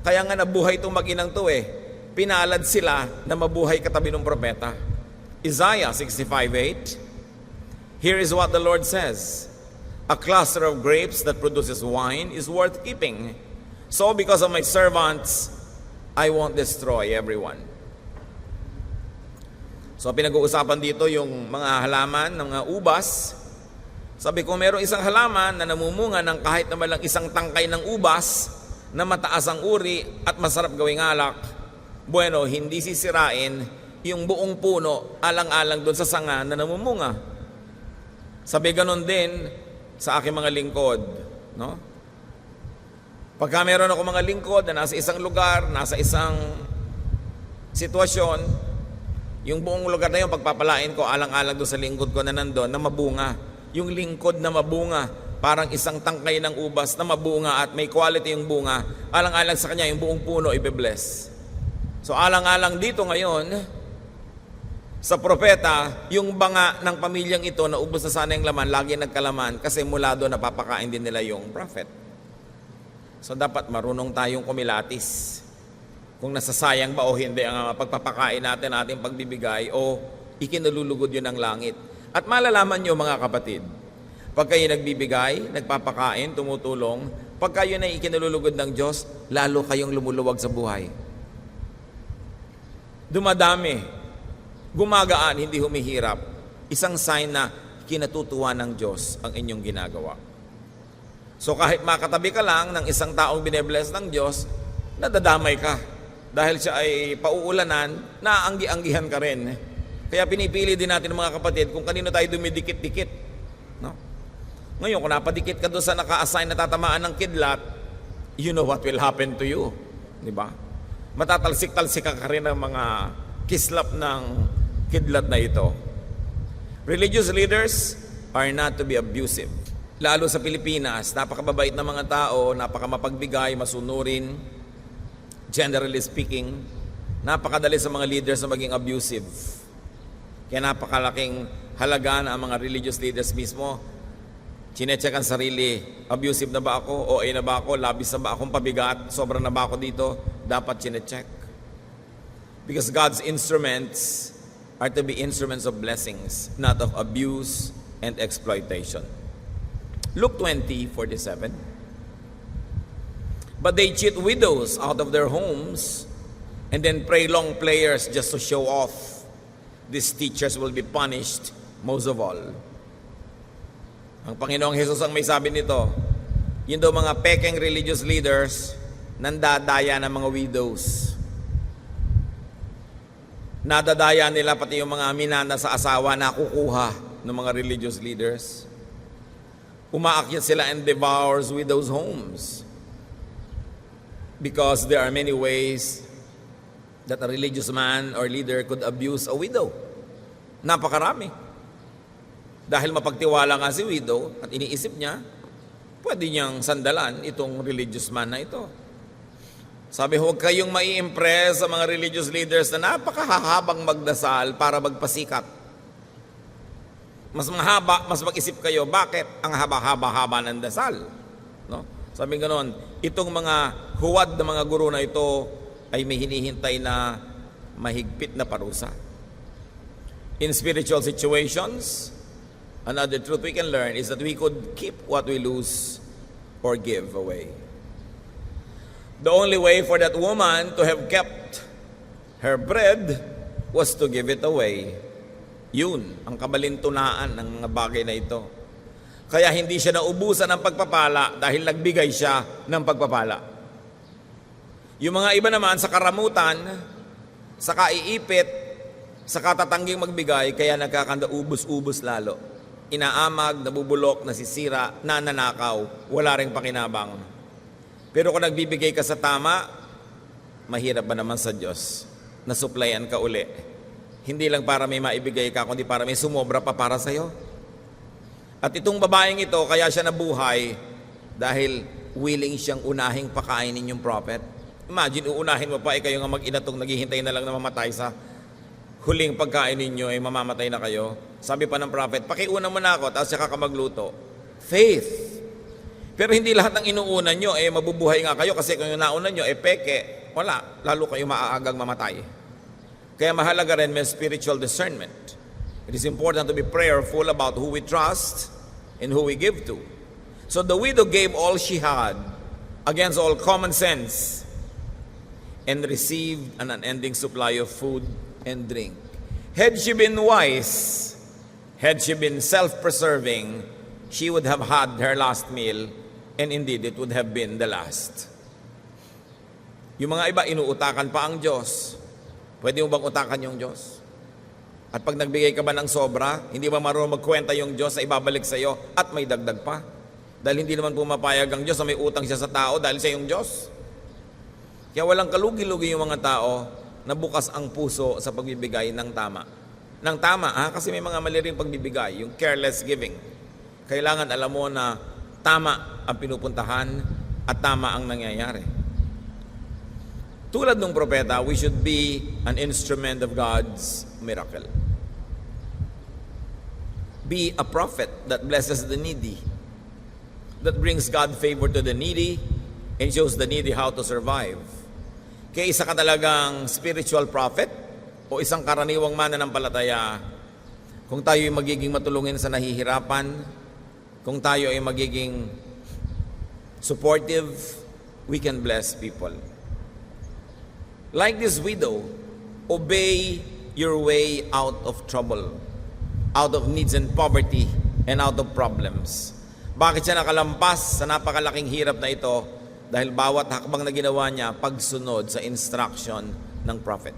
Kaya nga nabuhay itong mag-inang to Pinalad sila na mabuhay katabi ng propeta. Isaiah 65:8. Here is what the Lord says. A cluster of grapes that produces wine is worth keeping. So because of my servants, I won't destroy everyone. So pinag-uusapan dito yung mga halaman ng mga ubas. Sabi ko, merong isang halaman na namumunga ng kahit naman lang isang tangkay ng ubas na mataas ang uri at masarap gawing alak. Bueno, hindi sisirain yung buong puno alang-alang doon sa sanga na namumunga. Sabi ganon din sa aking mga lingkod. No? Pagka meron ako mga lingkod na nasa isang lugar, nasa isang sitwasyon, yung buong lugar na yun, pagpapalain ko alang-alang doon sa lingkod ko na nandun, na mabunga. Yung lingkod na mabunga, parang isang tangkay ng ubas na mabunga at may quality yung bunga, alang-alang sa kanya, yung buong puno ibe-bless. So alang-alang dito ngayon, sa propeta, yung banga ng pamilyang ito na ubos na sana yung laman, lagi nagkalaman kasi mula doon napapakain din nila yung prophet. So dapat marunong tayong kumilatis. Kung nasasayang ba o hindi ang pagpapakain natin, ating pagbibigay, o ikinalulugod yun ng langit. At malalaman nyo mga kapatid, pag kayo nagbibigay, nagpapakain, tumutulong, pag kayo na ikinalulugod ng Diyos, lalo kayong lumuluwag sa buhay. Dumadami, gumagaan, hindi humihirap. Isang sign na kinatutuwa ng Diyos ang inyong ginagawa. So kahit makatabi ka lang ng isang taong binebless ng Diyos, nadadamay ka. Dahil siya ay pauulanan, naanggi-anggihan ka rin. Kaya pinipili din natin mga kapatid kung kanino tayo dumidikit-dikit. No? Ngayon, kung napadikit ka doon sa naka-assign na tatamaan ng kidlat, you know what will happen to you. Di ba? Matatalsik-talsik ka rin ng mga kislap ng kidlat na ito. Religious leaders are not to be abusive. Lalo sa Pilipinas, napakababait na mga tao, napakamapagbigay, masunurin, generally speaking, napakadali sa mga leaders na maging abusive. Kaya napakalaking halaga na ang mga religious leaders mismo, chinecheck ang sarili, abusive na ba ako, OA na ba ako, labis na ba akong pabigat, sobra na ba ako dito, dapat chinecheck. Because God's instruments are to be instruments of blessings, not of abuse and exploitation. Luke 20:47. But they cheat widows out of their homes and then pray long prayers just to show off. These teachers will be punished most of all. Ang Panginoong Jesus ang may sabi nito, yun daw mga pekeng religious leaders, nandadaya ng mga widows. Nadadaya nila pati yung mga minana sa asawa na kukuha ng mga religious leaders. Umaakyat sila and devours widows' homes. Because there are many ways that a religious man or leader could abuse a widow. Napakarami. Dahil mapagtiwala nga si widow at iniisip niya, pwede niyang sandalan itong religious man na ito. Sabi, huwag kayong mai-impress sa mga religious leaders na napakahahabang magdasal para magpasikat. Mas mahaba, mas mag-isip kayo, bakit ang haba-haba ng dasal? No? Sabi ganoon, itong mga huwad na mga guro na ito ay may hinihintay na mahigpit na parusa. In spiritual situations, another truth we can learn is that we could keep what we lose or give away. The only way for that woman to have kept her bread was to give it away. Yun, ang kabalintunaan ng mga bagay na ito. Kaya hindi siya naubusan ng pagpapala dahil nagbigay siya ng pagpapala. Yung mga iba naman sa karamutan, sa kaiipit, sa katatangging magbigay, kaya nagkakanda ubus-ubus lalo. Inaamag, nabubulok, nasisira, nananakaw, wala ring pakinabang. Pero kung nagbibigay ka sa tama, mahirap ba naman sa Diyos na supplyan ka uli? Hindi lang para may maibigay ka, kundi para may sumobra pa para sa'yo. At itong babaeng ito, kaya siya nabuhay dahil willing siyang unahing pakainin yung prophet. Imagine, uunahin mo pa, kayo nga mag-inatong naghihintay na lang na mamatay sa huling pagkain ninyo, mamamatay na kayo. Sabi pa ng prophet, pakiuna mo na ako, tapos saka ka magluto. Faith. Pero hindi lahat ng inuunan nyo, mabubuhay nga kayo kasi kung yung naunan nyo, peke, wala, lalo kayo maaagang mamatay. Kaya mahalaga rin may spiritual discernment. It is important to be prayerful about who we trust and who we give to. So the widow gave all she had against all common sense and received an unending supply of food and drink. Had she been wise, had she been self-preserving, she would have had her last meal, and indeed, it would have been the last. Yung mga iba, inuutakan pa ang Diyos. Pwede mo bang utakan yung Diyos? At pag nagbigay ka ba ng sobra, hindi ba marunong magkwenta yung Diyos na ibabalik sa iyo at may dagdag pa? Dahil hindi naman pumapayag ang Diyos na may utang siya sa tao dahil siya yung Diyos. Kaya walang kalugi-lugi yung mga tao na bukas ang puso sa pagbibigay ng tama. Ng tama, kasi may mga mali ring pagbibigay, yung careless giving. Kailangan alam mo na tama ang pinupuntahan at tama ang nangyayari. Tulad ng propeta, we should be an instrument of God's miracle. Be a prophet that blesses the needy, that brings God favor to the needy and shows the needy how to survive. Kaya isa ka talagang spiritual prophet o isang karaniwang mananampalataya, kung tayo ay magiging matulungin sa nahihirapan, kung tayo ay magiging supportive, we can bless people. Like this widow, obey your way out of trouble, out of needs and poverty, and out of problems. Bakit siya nakalampas sa napakalaking hirap na ito? Dahil bawat hakbang na ginawa niya, pagsunod sa instruction ng prophet.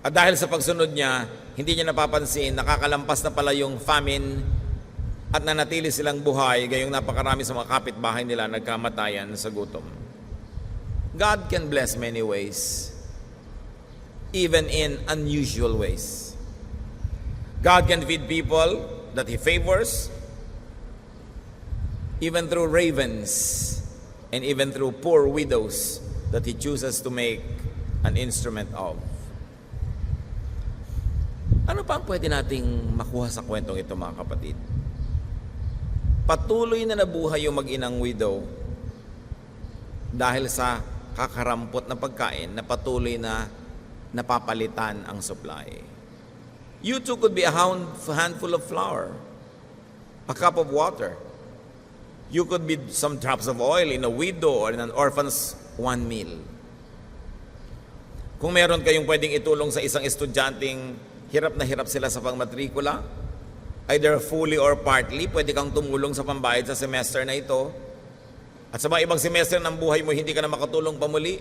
At dahil sa pagsunod niya, hindi niya napapansin, nakakalampas na pala yung famine at nanatili silang buhay, gayong napakarami sa mga kapitbahay nila nagkamatayan sa gutom. God can bless many ways, even in unusual ways. God can feed people that He favors, even through ravens, and even through poor widows that He chooses to make an instrument of. Ano pa ang pwede nating makuha sa kwentong ito, mga kapatid? Patuloy na nabuhay yung mag-inang widow dahil sa kakarampot na pagkain na patuloy na napapalitan ang supply. You too could be a handful of flour, a cup of water. You could be some drops of oil in a widow or in an orphan's one meal. Kung meron kayong pwedeng itulong sa isang estudyanteng hirap na hirap sila sa pangmatrikula, either fully or partly, pwede kang tumulong sa pambayad sa semester na ito. At sa mga ibang semester ng buhay mo, hindi ka na makatulong pa muli,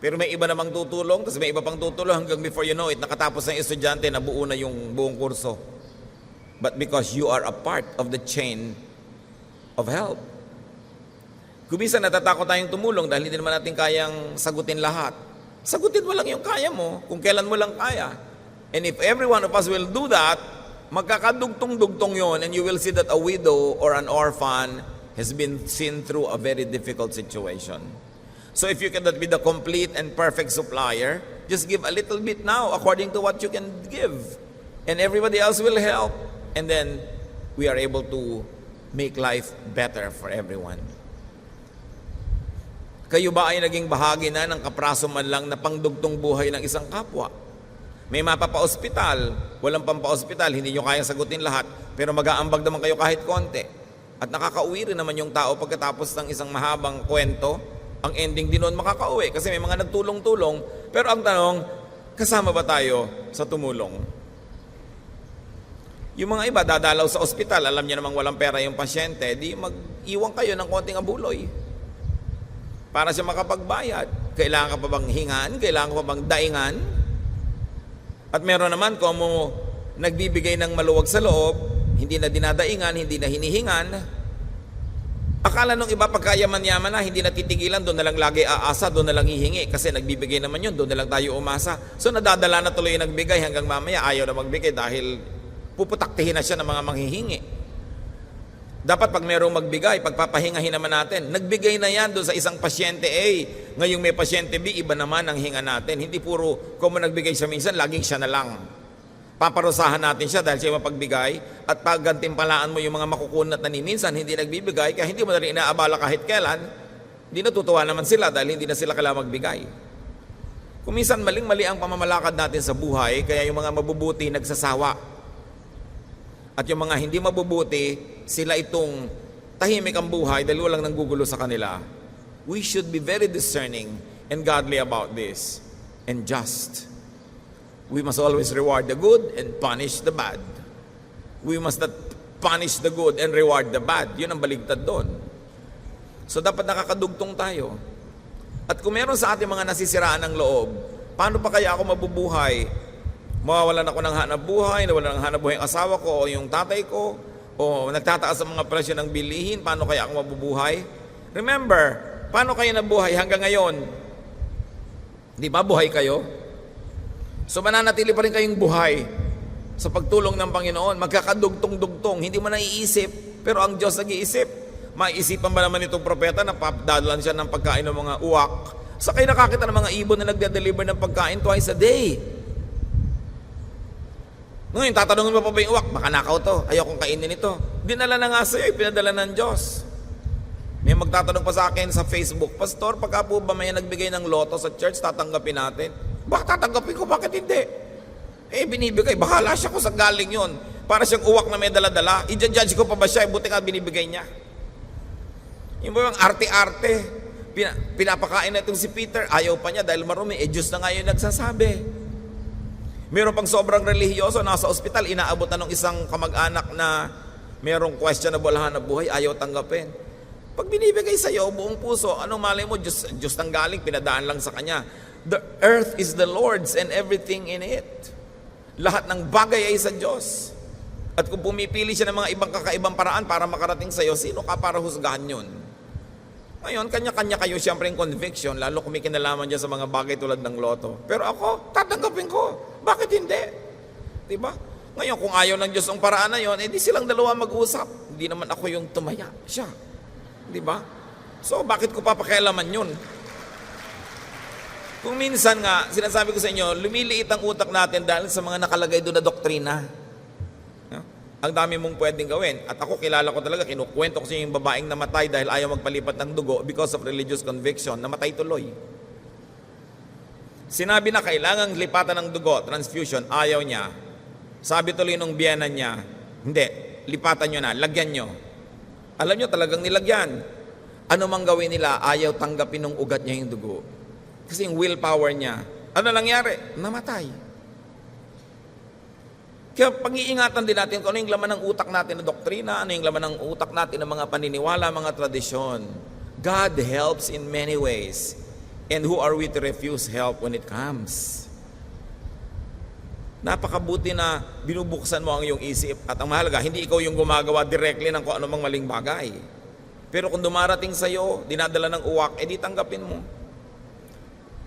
Pero may iba namang tutulong, tapos may iba pang tutulong hanggang before you know it, nakatapos ng estudyante, nabuo na yung buong kurso. But because you are a part of the chain of help. Kung minsan natatakot tayong tumulong dahil hindi naman natin kayang sagutin lahat, sagutin mo lang yung kaya mo, kung kailan mo lang kaya. And if every one of us will do that, magkakadugtong-dugtong yon, and you will see that a widow or an orphan has been seen through a very difficult situation. So if you cannot be the complete and perfect supplier, just give a little bit now according to what you can give. And everybody else will help. And then we are able to make life better for everyone. Kayo ba ay naging bahagi na ng kapraso man lang na pangdugtong buhay ng isang kapwa? May mapapa-ospital, walang pampa-ospital, hindi nyo kayang sagutin lahat, pero mag-aambag naman kayo kahit konti. At nakakauwi rin naman yung tao pagkatapos ng isang mahabang kwento. Ang ending din noon makakauwi kasi may mga nagtulong-tulong. Pero ang tanong, kasama ba tayo sa tumulong? Yung mga iba dadalaw sa ospital, alam niya namang walang pera yung pasyente, di mag-iwan kayo ng konting abuloy para siya makapagbayad. Kailangan ka pa bang hingan? Kailangan ka pa bang daingan? At meron naman kung nagbibigay ng maluwag sa loob, hindi na dinadaingan, hindi na hinihingan. Akala nung iba pagkayaman-yaman na, hindi na titigilan, doon na lang lagi aasa, doon na lang hihingi. Kasi nagbibigay naman yun, doon na lang tayo umasa. So nadadala na tuloy yung nagbigay hanggang mamaya ayaw na magbigay dahil puputaktihin na siya ng mga manghihingi. Dapat pag merong magbigay, pagpapahingahin naman natin. Nagbigay na yan doon sa isang pasyente A. Ngayong may pasyente B, iba naman ang hinga natin. Hindi puro, kung nagbigay siya minsan, laging siya na lang. Paparusahan natin siya dahil siya mapagbigay at paggantimpalaan mo yung mga makukunat na ni minsan hindi nagbibigay kaya hindi mo na rin inaabala kahit kailan, hindi natutuwa naman sila dahil hindi na sila kailangan magbigay. Kung minsan maling-mali ang pamamalakad natin sa buhay kaya yung mga mabubuti nagsasawa. At yung mga hindi mabubuti, sila itong tahimik ang buhay dahil walang nanggugulo sa kanila. We should be very discerning and godly about this and just. We must always reward the good and punish the bad. We must not punish the good and reward the bad. Yun ang baligtad doon. So dapat nakakadugtong tayo. At kung meron sa ating mga nasisiraan ng loob, paano pa kaya ako mabubuhay? Mawawalan ako ng hanap buhay, nawalan ng hanap buhay ang asawa ko o yung tatay ko, o nagtataas ang mga presyo ng bilihin, paano kaya ako mabubuhay? Remember, paano kayo nabuhay hanggang ngayon? Di ba buhay kayo? So mananatili pa rin kayong buhay sa pagtulong ng Panginoon. Magkakadugtong-dugtong. Hindi mo naiisip, pero ang Diyos nag-iisip. Maiisipan ba naman itong propeta na dadalan siya ng pagkain ng mga uwak? Sa kayo nakakita ng mga ibon na nagde-deliver ng pagkain twice a day. Ngayon, tatanungin mo pa ba yung uwak? Baka nakaw to. Ayaw kong kainin ito. Dinala na nga sa'yo, pinadala ng Diyos. May magtatanong pa sa akin sa Facebook, Pastor, pagka po ba may nagbigay ng loto sa church, tatanggapin natin? Bakit tatanggapin ko? Bakit hindi? Binibigay. Bahala siya kung sa galing yon. Para siyang uwak na may dala-dala. I-judge ko pa ba siya? Buti nga binibigay niya. Yung ba yung arte-arte? Pinapakain na itong si Peter. Ayaw pa niya dahil marumi. Diyos na nga yung nagsasabi. Meron pang sobrang relihiyoso. Nasa ospital, inaabot na ng isang kamag-anak na merong questionable hanap buhay. Ayaw tanggapin. Pag binibigay sa iyo, buong puso, anong malay mo? Diyos nang galing, pinadaan lang sa Kanya. The earth is the Lord's and everything in it. Lahat ng bagay ay sa Diyos. At kung pumipili siya ng mga ibang kakaibang paraan para makarating sa iyo, sino ka para husgahan yun? Ngayon, kanya-kanya kayo siyempre yung conviction, lalo kung may kinalaman dyan sa mga bagay tulad ng loto. Pero ako, tatanggapin ko. Bakit hindi? Diba? Ngayon, kung ayaw ng Diyos ang paraan na yun, di silang dalawa mag-usap. Hindi naman ako yung tumaya. Siya. Diba? So, bakit ko papakialaman yun? Kung minsan nga, sinasabi ko sa inyo, lumiliit ang utak natin dahil sa mga nakalagay doon na doktrina. Ang dami mong pwedeng gawin. At ako, kilala ko talaga, kinukwento ko sa inyo yung babaeng namatay dahil ayaw magpalipat ng dugo because of religious conviction, namatay tuloy. Sinabi na kailangang lipatan ng dugo, transfusion, ayaw niya. Sabi tuloy nung biyena niya, hindi, lipatan nyo na, lagyan nyo. Alam nyo, talagang nilagyan. Ano mang gawin nila, ayaw tanggapin ng ugat niya yung dugo. Kasi yung willpower niya, ano nangyari? Namatay. Kaya pag-iingatan din natin kung ano yung laman ng utak natin na doktrina, ano yung laman ng utak natin ng mga paniniwala, mga tradisyon. God helps in many ways. And who are we to refuse help when it comes? Napakabuti na binubuksan mo ang iyong isip. At ang mahalaga, hindi ikaw yung gumagawa directly ng kung anumang maling bagay. Pero kung dumarating sa'yo, dinadala ng uwak, edi tanggapin mo.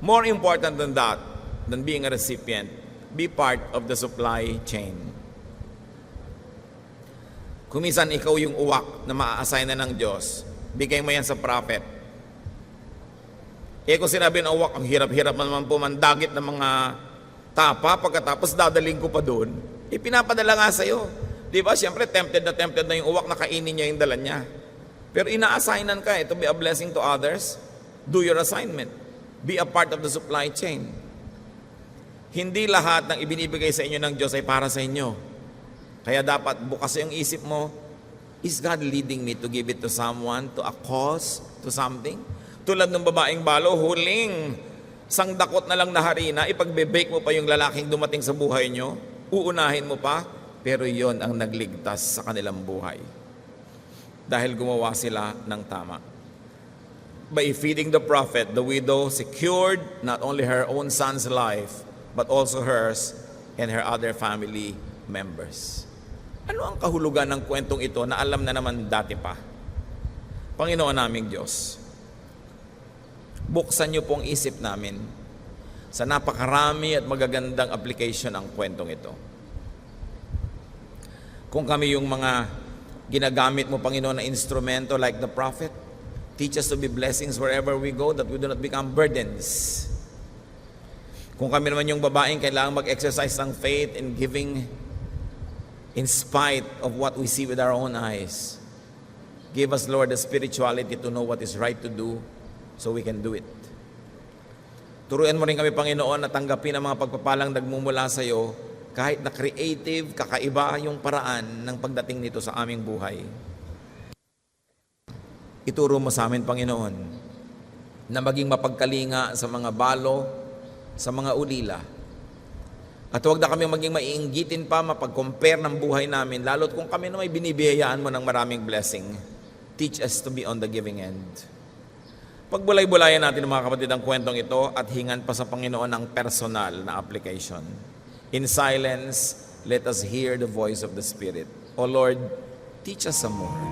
More important than that, than being a recipient, be part of the supply chain. Kung minsan ikaw yung uwak na maa-assign na ng Diyos, bigay mo yan sa prophet. Kung sinabi ng uwak, ang hirap-hirap naman po mandagit ng mga tapa, pagkatapos dadaling ko pa doon, pinapadala nga sa'yo. Di ba? Siyempre, tempted na yung uwak na kainin niya yung dala niya. Pero ina-assignan ka to be a blessing to others. Do your assignment. Be a part of the supply chain. Hindi lahat ng ibinibigay sa inyo ng Diyos ay para sa inyo. Kaya dapat bukas yung isip mo, is God leading me to give it to someone, to a cause, to something? Tulad ng babaeng balo, huling sangdakot na lang na harina, ipagbe-bake mo pa yung lalaking dumating sa buhay nyo, uunahin mo pa, pero yon ang nagligtas sa kanilang buhay. Dahil gumawa sila ng tama. By feeding the prophet, the widow secured not only her own son's life, but also hers and her other family members. Ano ang kahulugan ng kwentong ito na alam na naman dati pa? Panginoon naming Diyos, buksan niyo pong isip namin sa napakarami at magagandang application ng kwentong ito. Kung kami yung mga ginagamit mo, Panginoon, na instrumento like the prophet, teach us to be blessings wherever we go, that we do not become burdens. Kung kami naman yung babaeng kailangan mag-exercise ng faith in giving in spite of what we see with our own eyes, give us, Lord, the spirituality to know what is right to do so we can do it. Turuan mo rin kami, Panginoon, na tanggapin ang mga pagpapalang nagmumula sa iyo kahit na creative, kakaiba yung paraan ng pagdating nito sa aming buhay. Ituro mo sa amin, Panginoon, na maging mapagkalinga sa mga balo, sa mga ulila. At huwag na kami maging maiinggitin pa, mapag-compare ng buhay namin, lalo't kung kami na may binibiyayaan mo ng maraming blessing. Teach us to be on the giving end. Pagbulay-bulayan natin, mga kapatid, ang kwentong ito at hingan pa sa Panginoon ang personal na application. In silence, let us hear the voice of the Spirit. O Lord, teach us some more.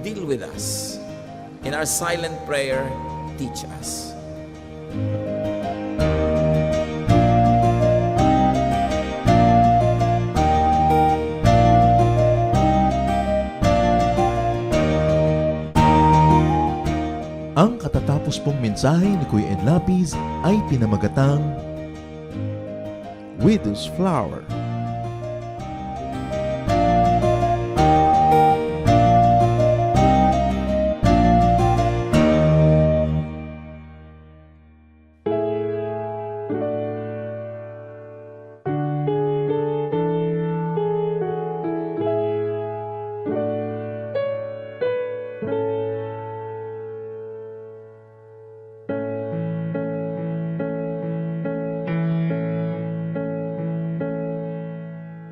Deal with us. In our silent prayer, teach us. Ang katatapos pong mensahe ni Kuya Ed Lapis ay pinamagatang Widow's Flower.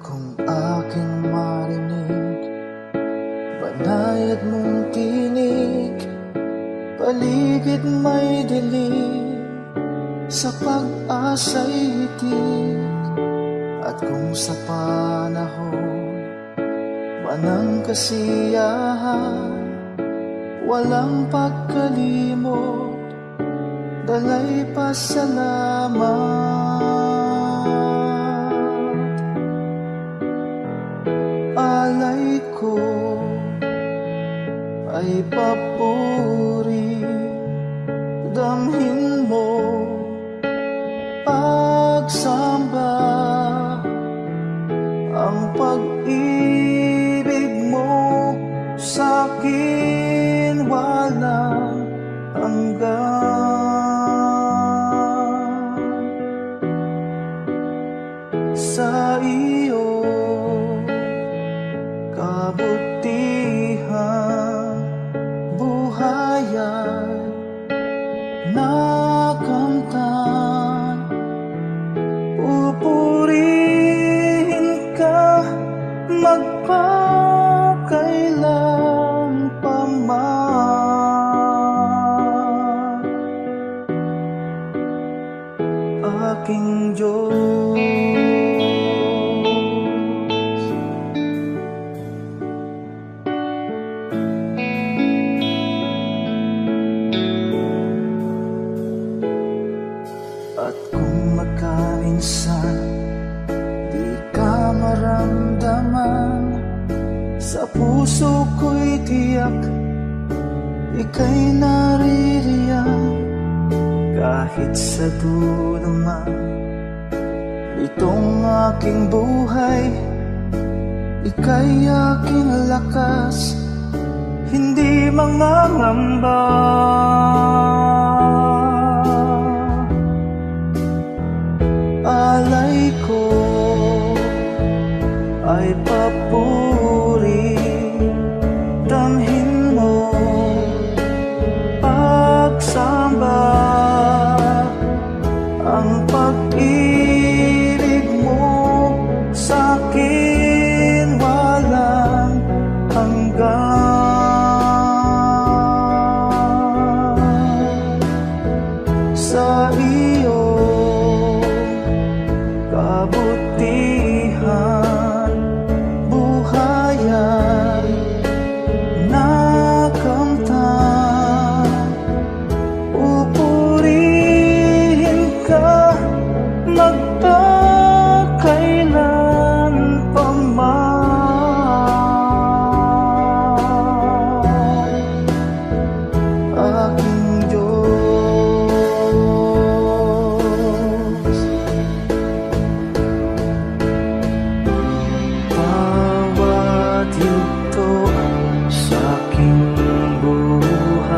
Kung aking marinig, banayad mong tinig, paligid may dilim, sa pag-asa'y hitik. At kung sa panahon man ng kasiyahan, walang pagkalimot, dalay pasalamat. Alay ko ay papuri, damhin mo pagsamba, ang pag-ibig mo sa'kin walang hanggan. Sa iyo kabutihan, buhay ay nakamtan. Pupurihin ka magpakailan pa man. aking Diyos. At kung magkaminsan di ka maramdaman, sa puso ko'y tiyak ika'y naririyan. Kahit sa dulo man itong aking buhay, ika'y aking lakas, hindi mangangamba. Alay ko ay papuri, damhin mo pagsamba, ang pag-ibig mo sa'kin walang hanggan. Sa iyo kabutihan, buhayan, nakamtan, pupurihin ka magpakailan pa man, aking Diyos. Bawat yugto sa aking buhay,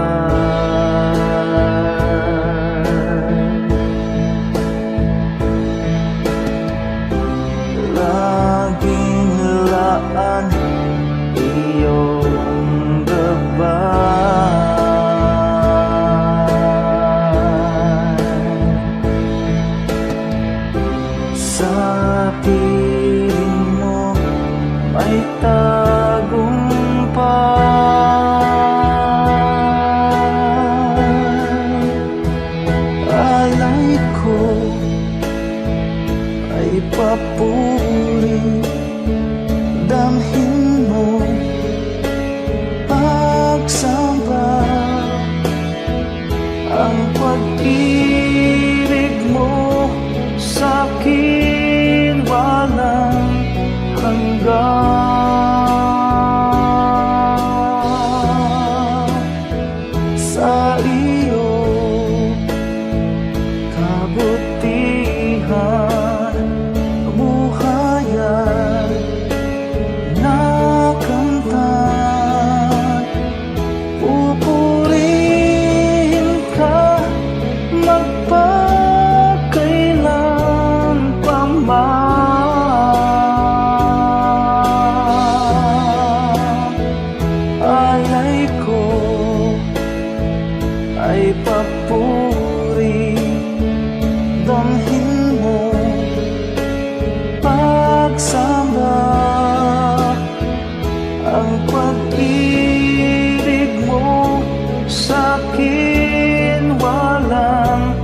laging laan iyong gabay. Sa piling mo may tagumpay. Alay ko ay papuri, damhin mo pagsamba, ang pag-ibig mo sa'kin walang hanggan. Sa iyo kabutihan, buhayan, nakamtan, pupurihin ka magpakailan pa man. Alay ko ay papuri, damhin mo pagsamba, ang pag-ibig mo sa'kin walang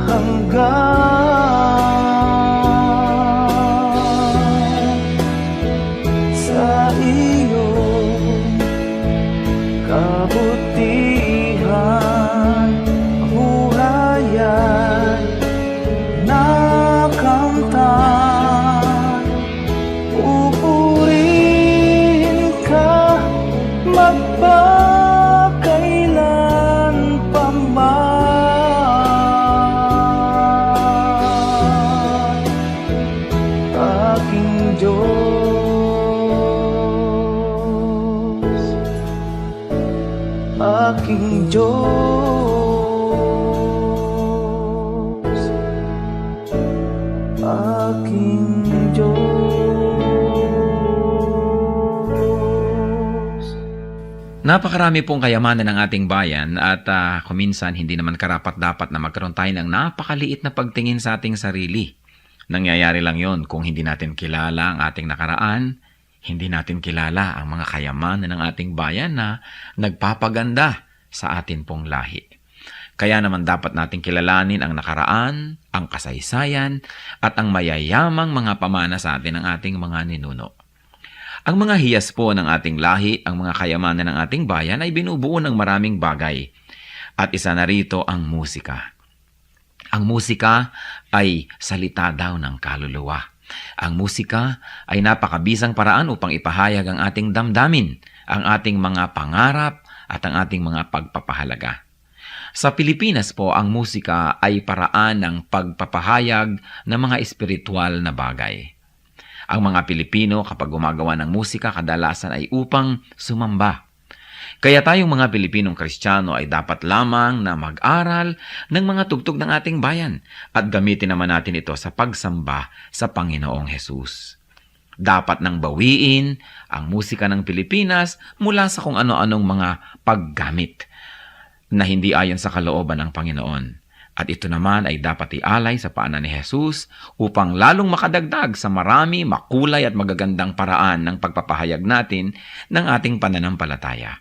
hanggan. Sa iyo kabutihan, buhayan, nakamtan, pupurihin ka magpakailan pa man, aking Diyos, aking Diyos, aking Diyos. Napakarami pong kayamanan ng ating bayan at kuminsan hindi naman karapat-dapat na magkaroon tayo ng napakaliit na pagtingin sa ating sarili. Nangyayari lang yon kung hindi natin kilala ang ating nakaraan, hindi natin kilala ang mga kayamanan ng ating bayan na nagpapaganda sa atin pong lahi. Kaya naman dapat nating kilalanin ang nakaraan, ang kasaysayan, at ang mayayamang mga pamana sa atin ng ating mga ninuno. Ang mga hiyas po ng ating lahi, ang mga kayamanan ng ating bayan ay binubuo ng maraming bagay. At isa na rito ang musika. Ang musika ay salita daw ng kaluluwa. Ang musika ay napakabisang paraan upang ipahayag ang ating damdamin, ang ating mga pangarap at ang ating mga pagpapahalaga. Sa Pilipinas po, ang musika ay paraan ng pagpapahayag ng mga espiritual na bagay. Ang mga Pilipino kapag gumagawa ng musika kadalasan ay upang sumamba. Kaya tayong mga Pilipinong Kristiyano ay dapat lamang na mag-aral ng mga tugtog ng ating bayan at gamitin naman natin ito sa pagsamba sa Panginoong Hesus. Dapat nang bawiin ang musika ng Pilipinas mula sa kung ano-anong mga paggamit na hindi ayon sa kalooban ng Panginoon. At ito naman ay dapat ialay sa paanan ni Hesus upang lalong makadagdag sa marami, makulay at magagandang paraan ng pagpapahayag natin ng ating pananampalataya.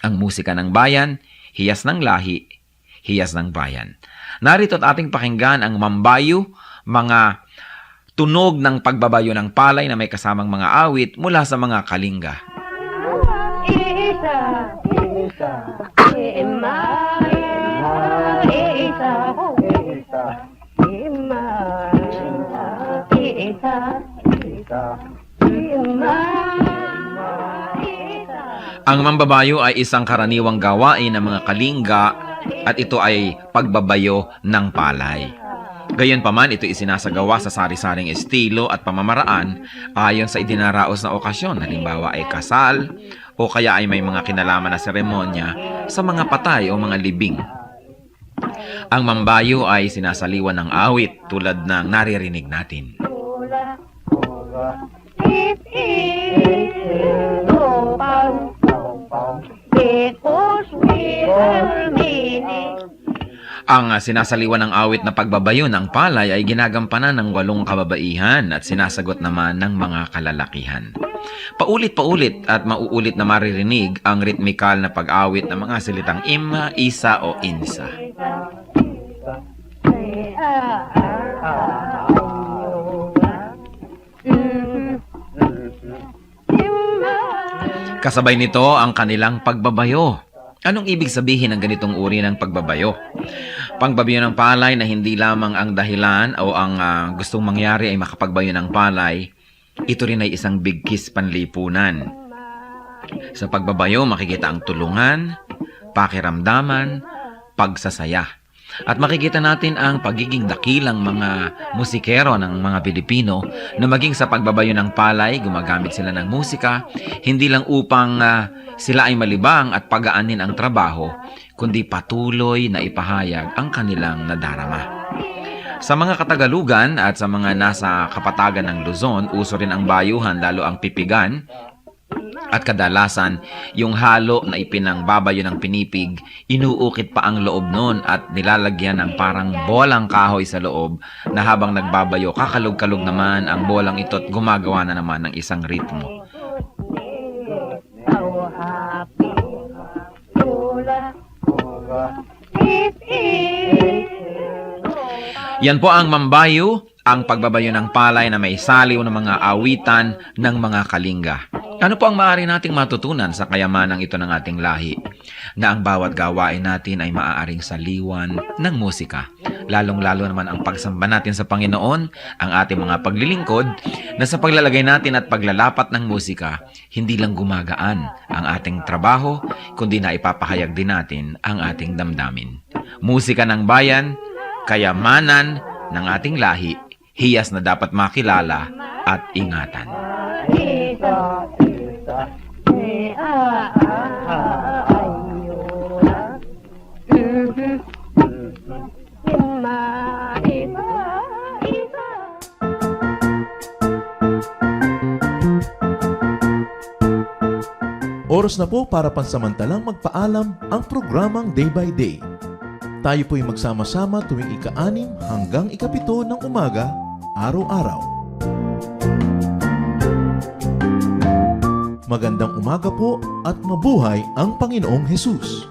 Ang musika ng bayan, hiyas ng lahi, hiyas ng bayan. Narito at ating pakinggan ang mambayo, mga tunog ng pagbabayo ng palay na may kasamang mga awit mula sa mga kalinga. Ang mambabayo ay isang karaniwang gawain ng mga kalinga at ito ay pagbabayo ng palay. Gayunpaman, ito isinasagawa sa sari-saring estilo at pamamaraan ayon sa idinaraos na okasyon. Halimbawa ay kasal o kaya ay may mga kinalaman na seremonya sa mga patay o mga libing. Ang mambayo ay sinasaliwan ng awit tulad ng naririnig natin. Ang sinasaliwan ng awit na pagbabayo ng palay ay ginagampanan ng 8 kababaihan at sinasagot naman ng mga kalalakihan. Paulit-paulit at mauulit na maririnig ang ritmikal na pag-awit ng mga salitang ima, isa o insa. Kasabay nito ang kanilang pagbabayo. Anong ibig sabihin ng ganitong uri ng pagbabayo? Pagbabayo ng palay na hindi lamang ang dahilan o ang gustong mangyari ay makapagbayo ng palay, ito rin ay isang bigkis panlipunan. Sa pagbabayo, makikita ang tulungan, pakiramdaman, pagsasaya. At makikita natin ang pagiging dakilang mga musikero ng mga Pilipino na maging sa pagbabayo ng palay, gumagamit sila ng musika, hindi lang upang sila ay malibang at pagaanin ang trabaho, kundi patuloy na ipahayag ang kanilang nadarama. Sa mga Katagalugan at sa mga nasa kapatagan ng Luzon, uso rin ang bayuhan, lalo ang pipigan. At kadalasan, yung halo na ipinangbabayo ng pinipig, inuukit pa ang loob nun at nilalagyan ng parang bolang kahoy sa loob na habang nagbabayo, kakalog-kalog naman ang bolang ito at gumagawa na naman ng isang ritmo. Yan po ang mambayo, ang pagbabayo ng palay na may saliw ng mga awitan ng mga kalinga. Ano po ang maaari nating matutunan sa kayamanang ito ng ating lahi? Na ang bawat gawain natin ay maaaring saliwan ng musika. Lalong-lalo naman ang pagsamba natin sa Panginoon, ang ating mga paglilingkod, na sa paglalagay natin at paglalapat ng musika, hindi lang gumagaan ang ating trabaho, kundi na ipapahayag din natin ang ating damdamin. Musika ng bayan, kayamanan ng ating lahi, hiyas na dapat makilala at ingatan. Oras na po para pansamantalang magpaalam ang programang Day by Day. Tayo po'y magsama-sama tuwing ika-6 hanggang ika-7 ng umaga, araw-araw. Magandang umaga po at mabuhay ang Panginoong Hesus.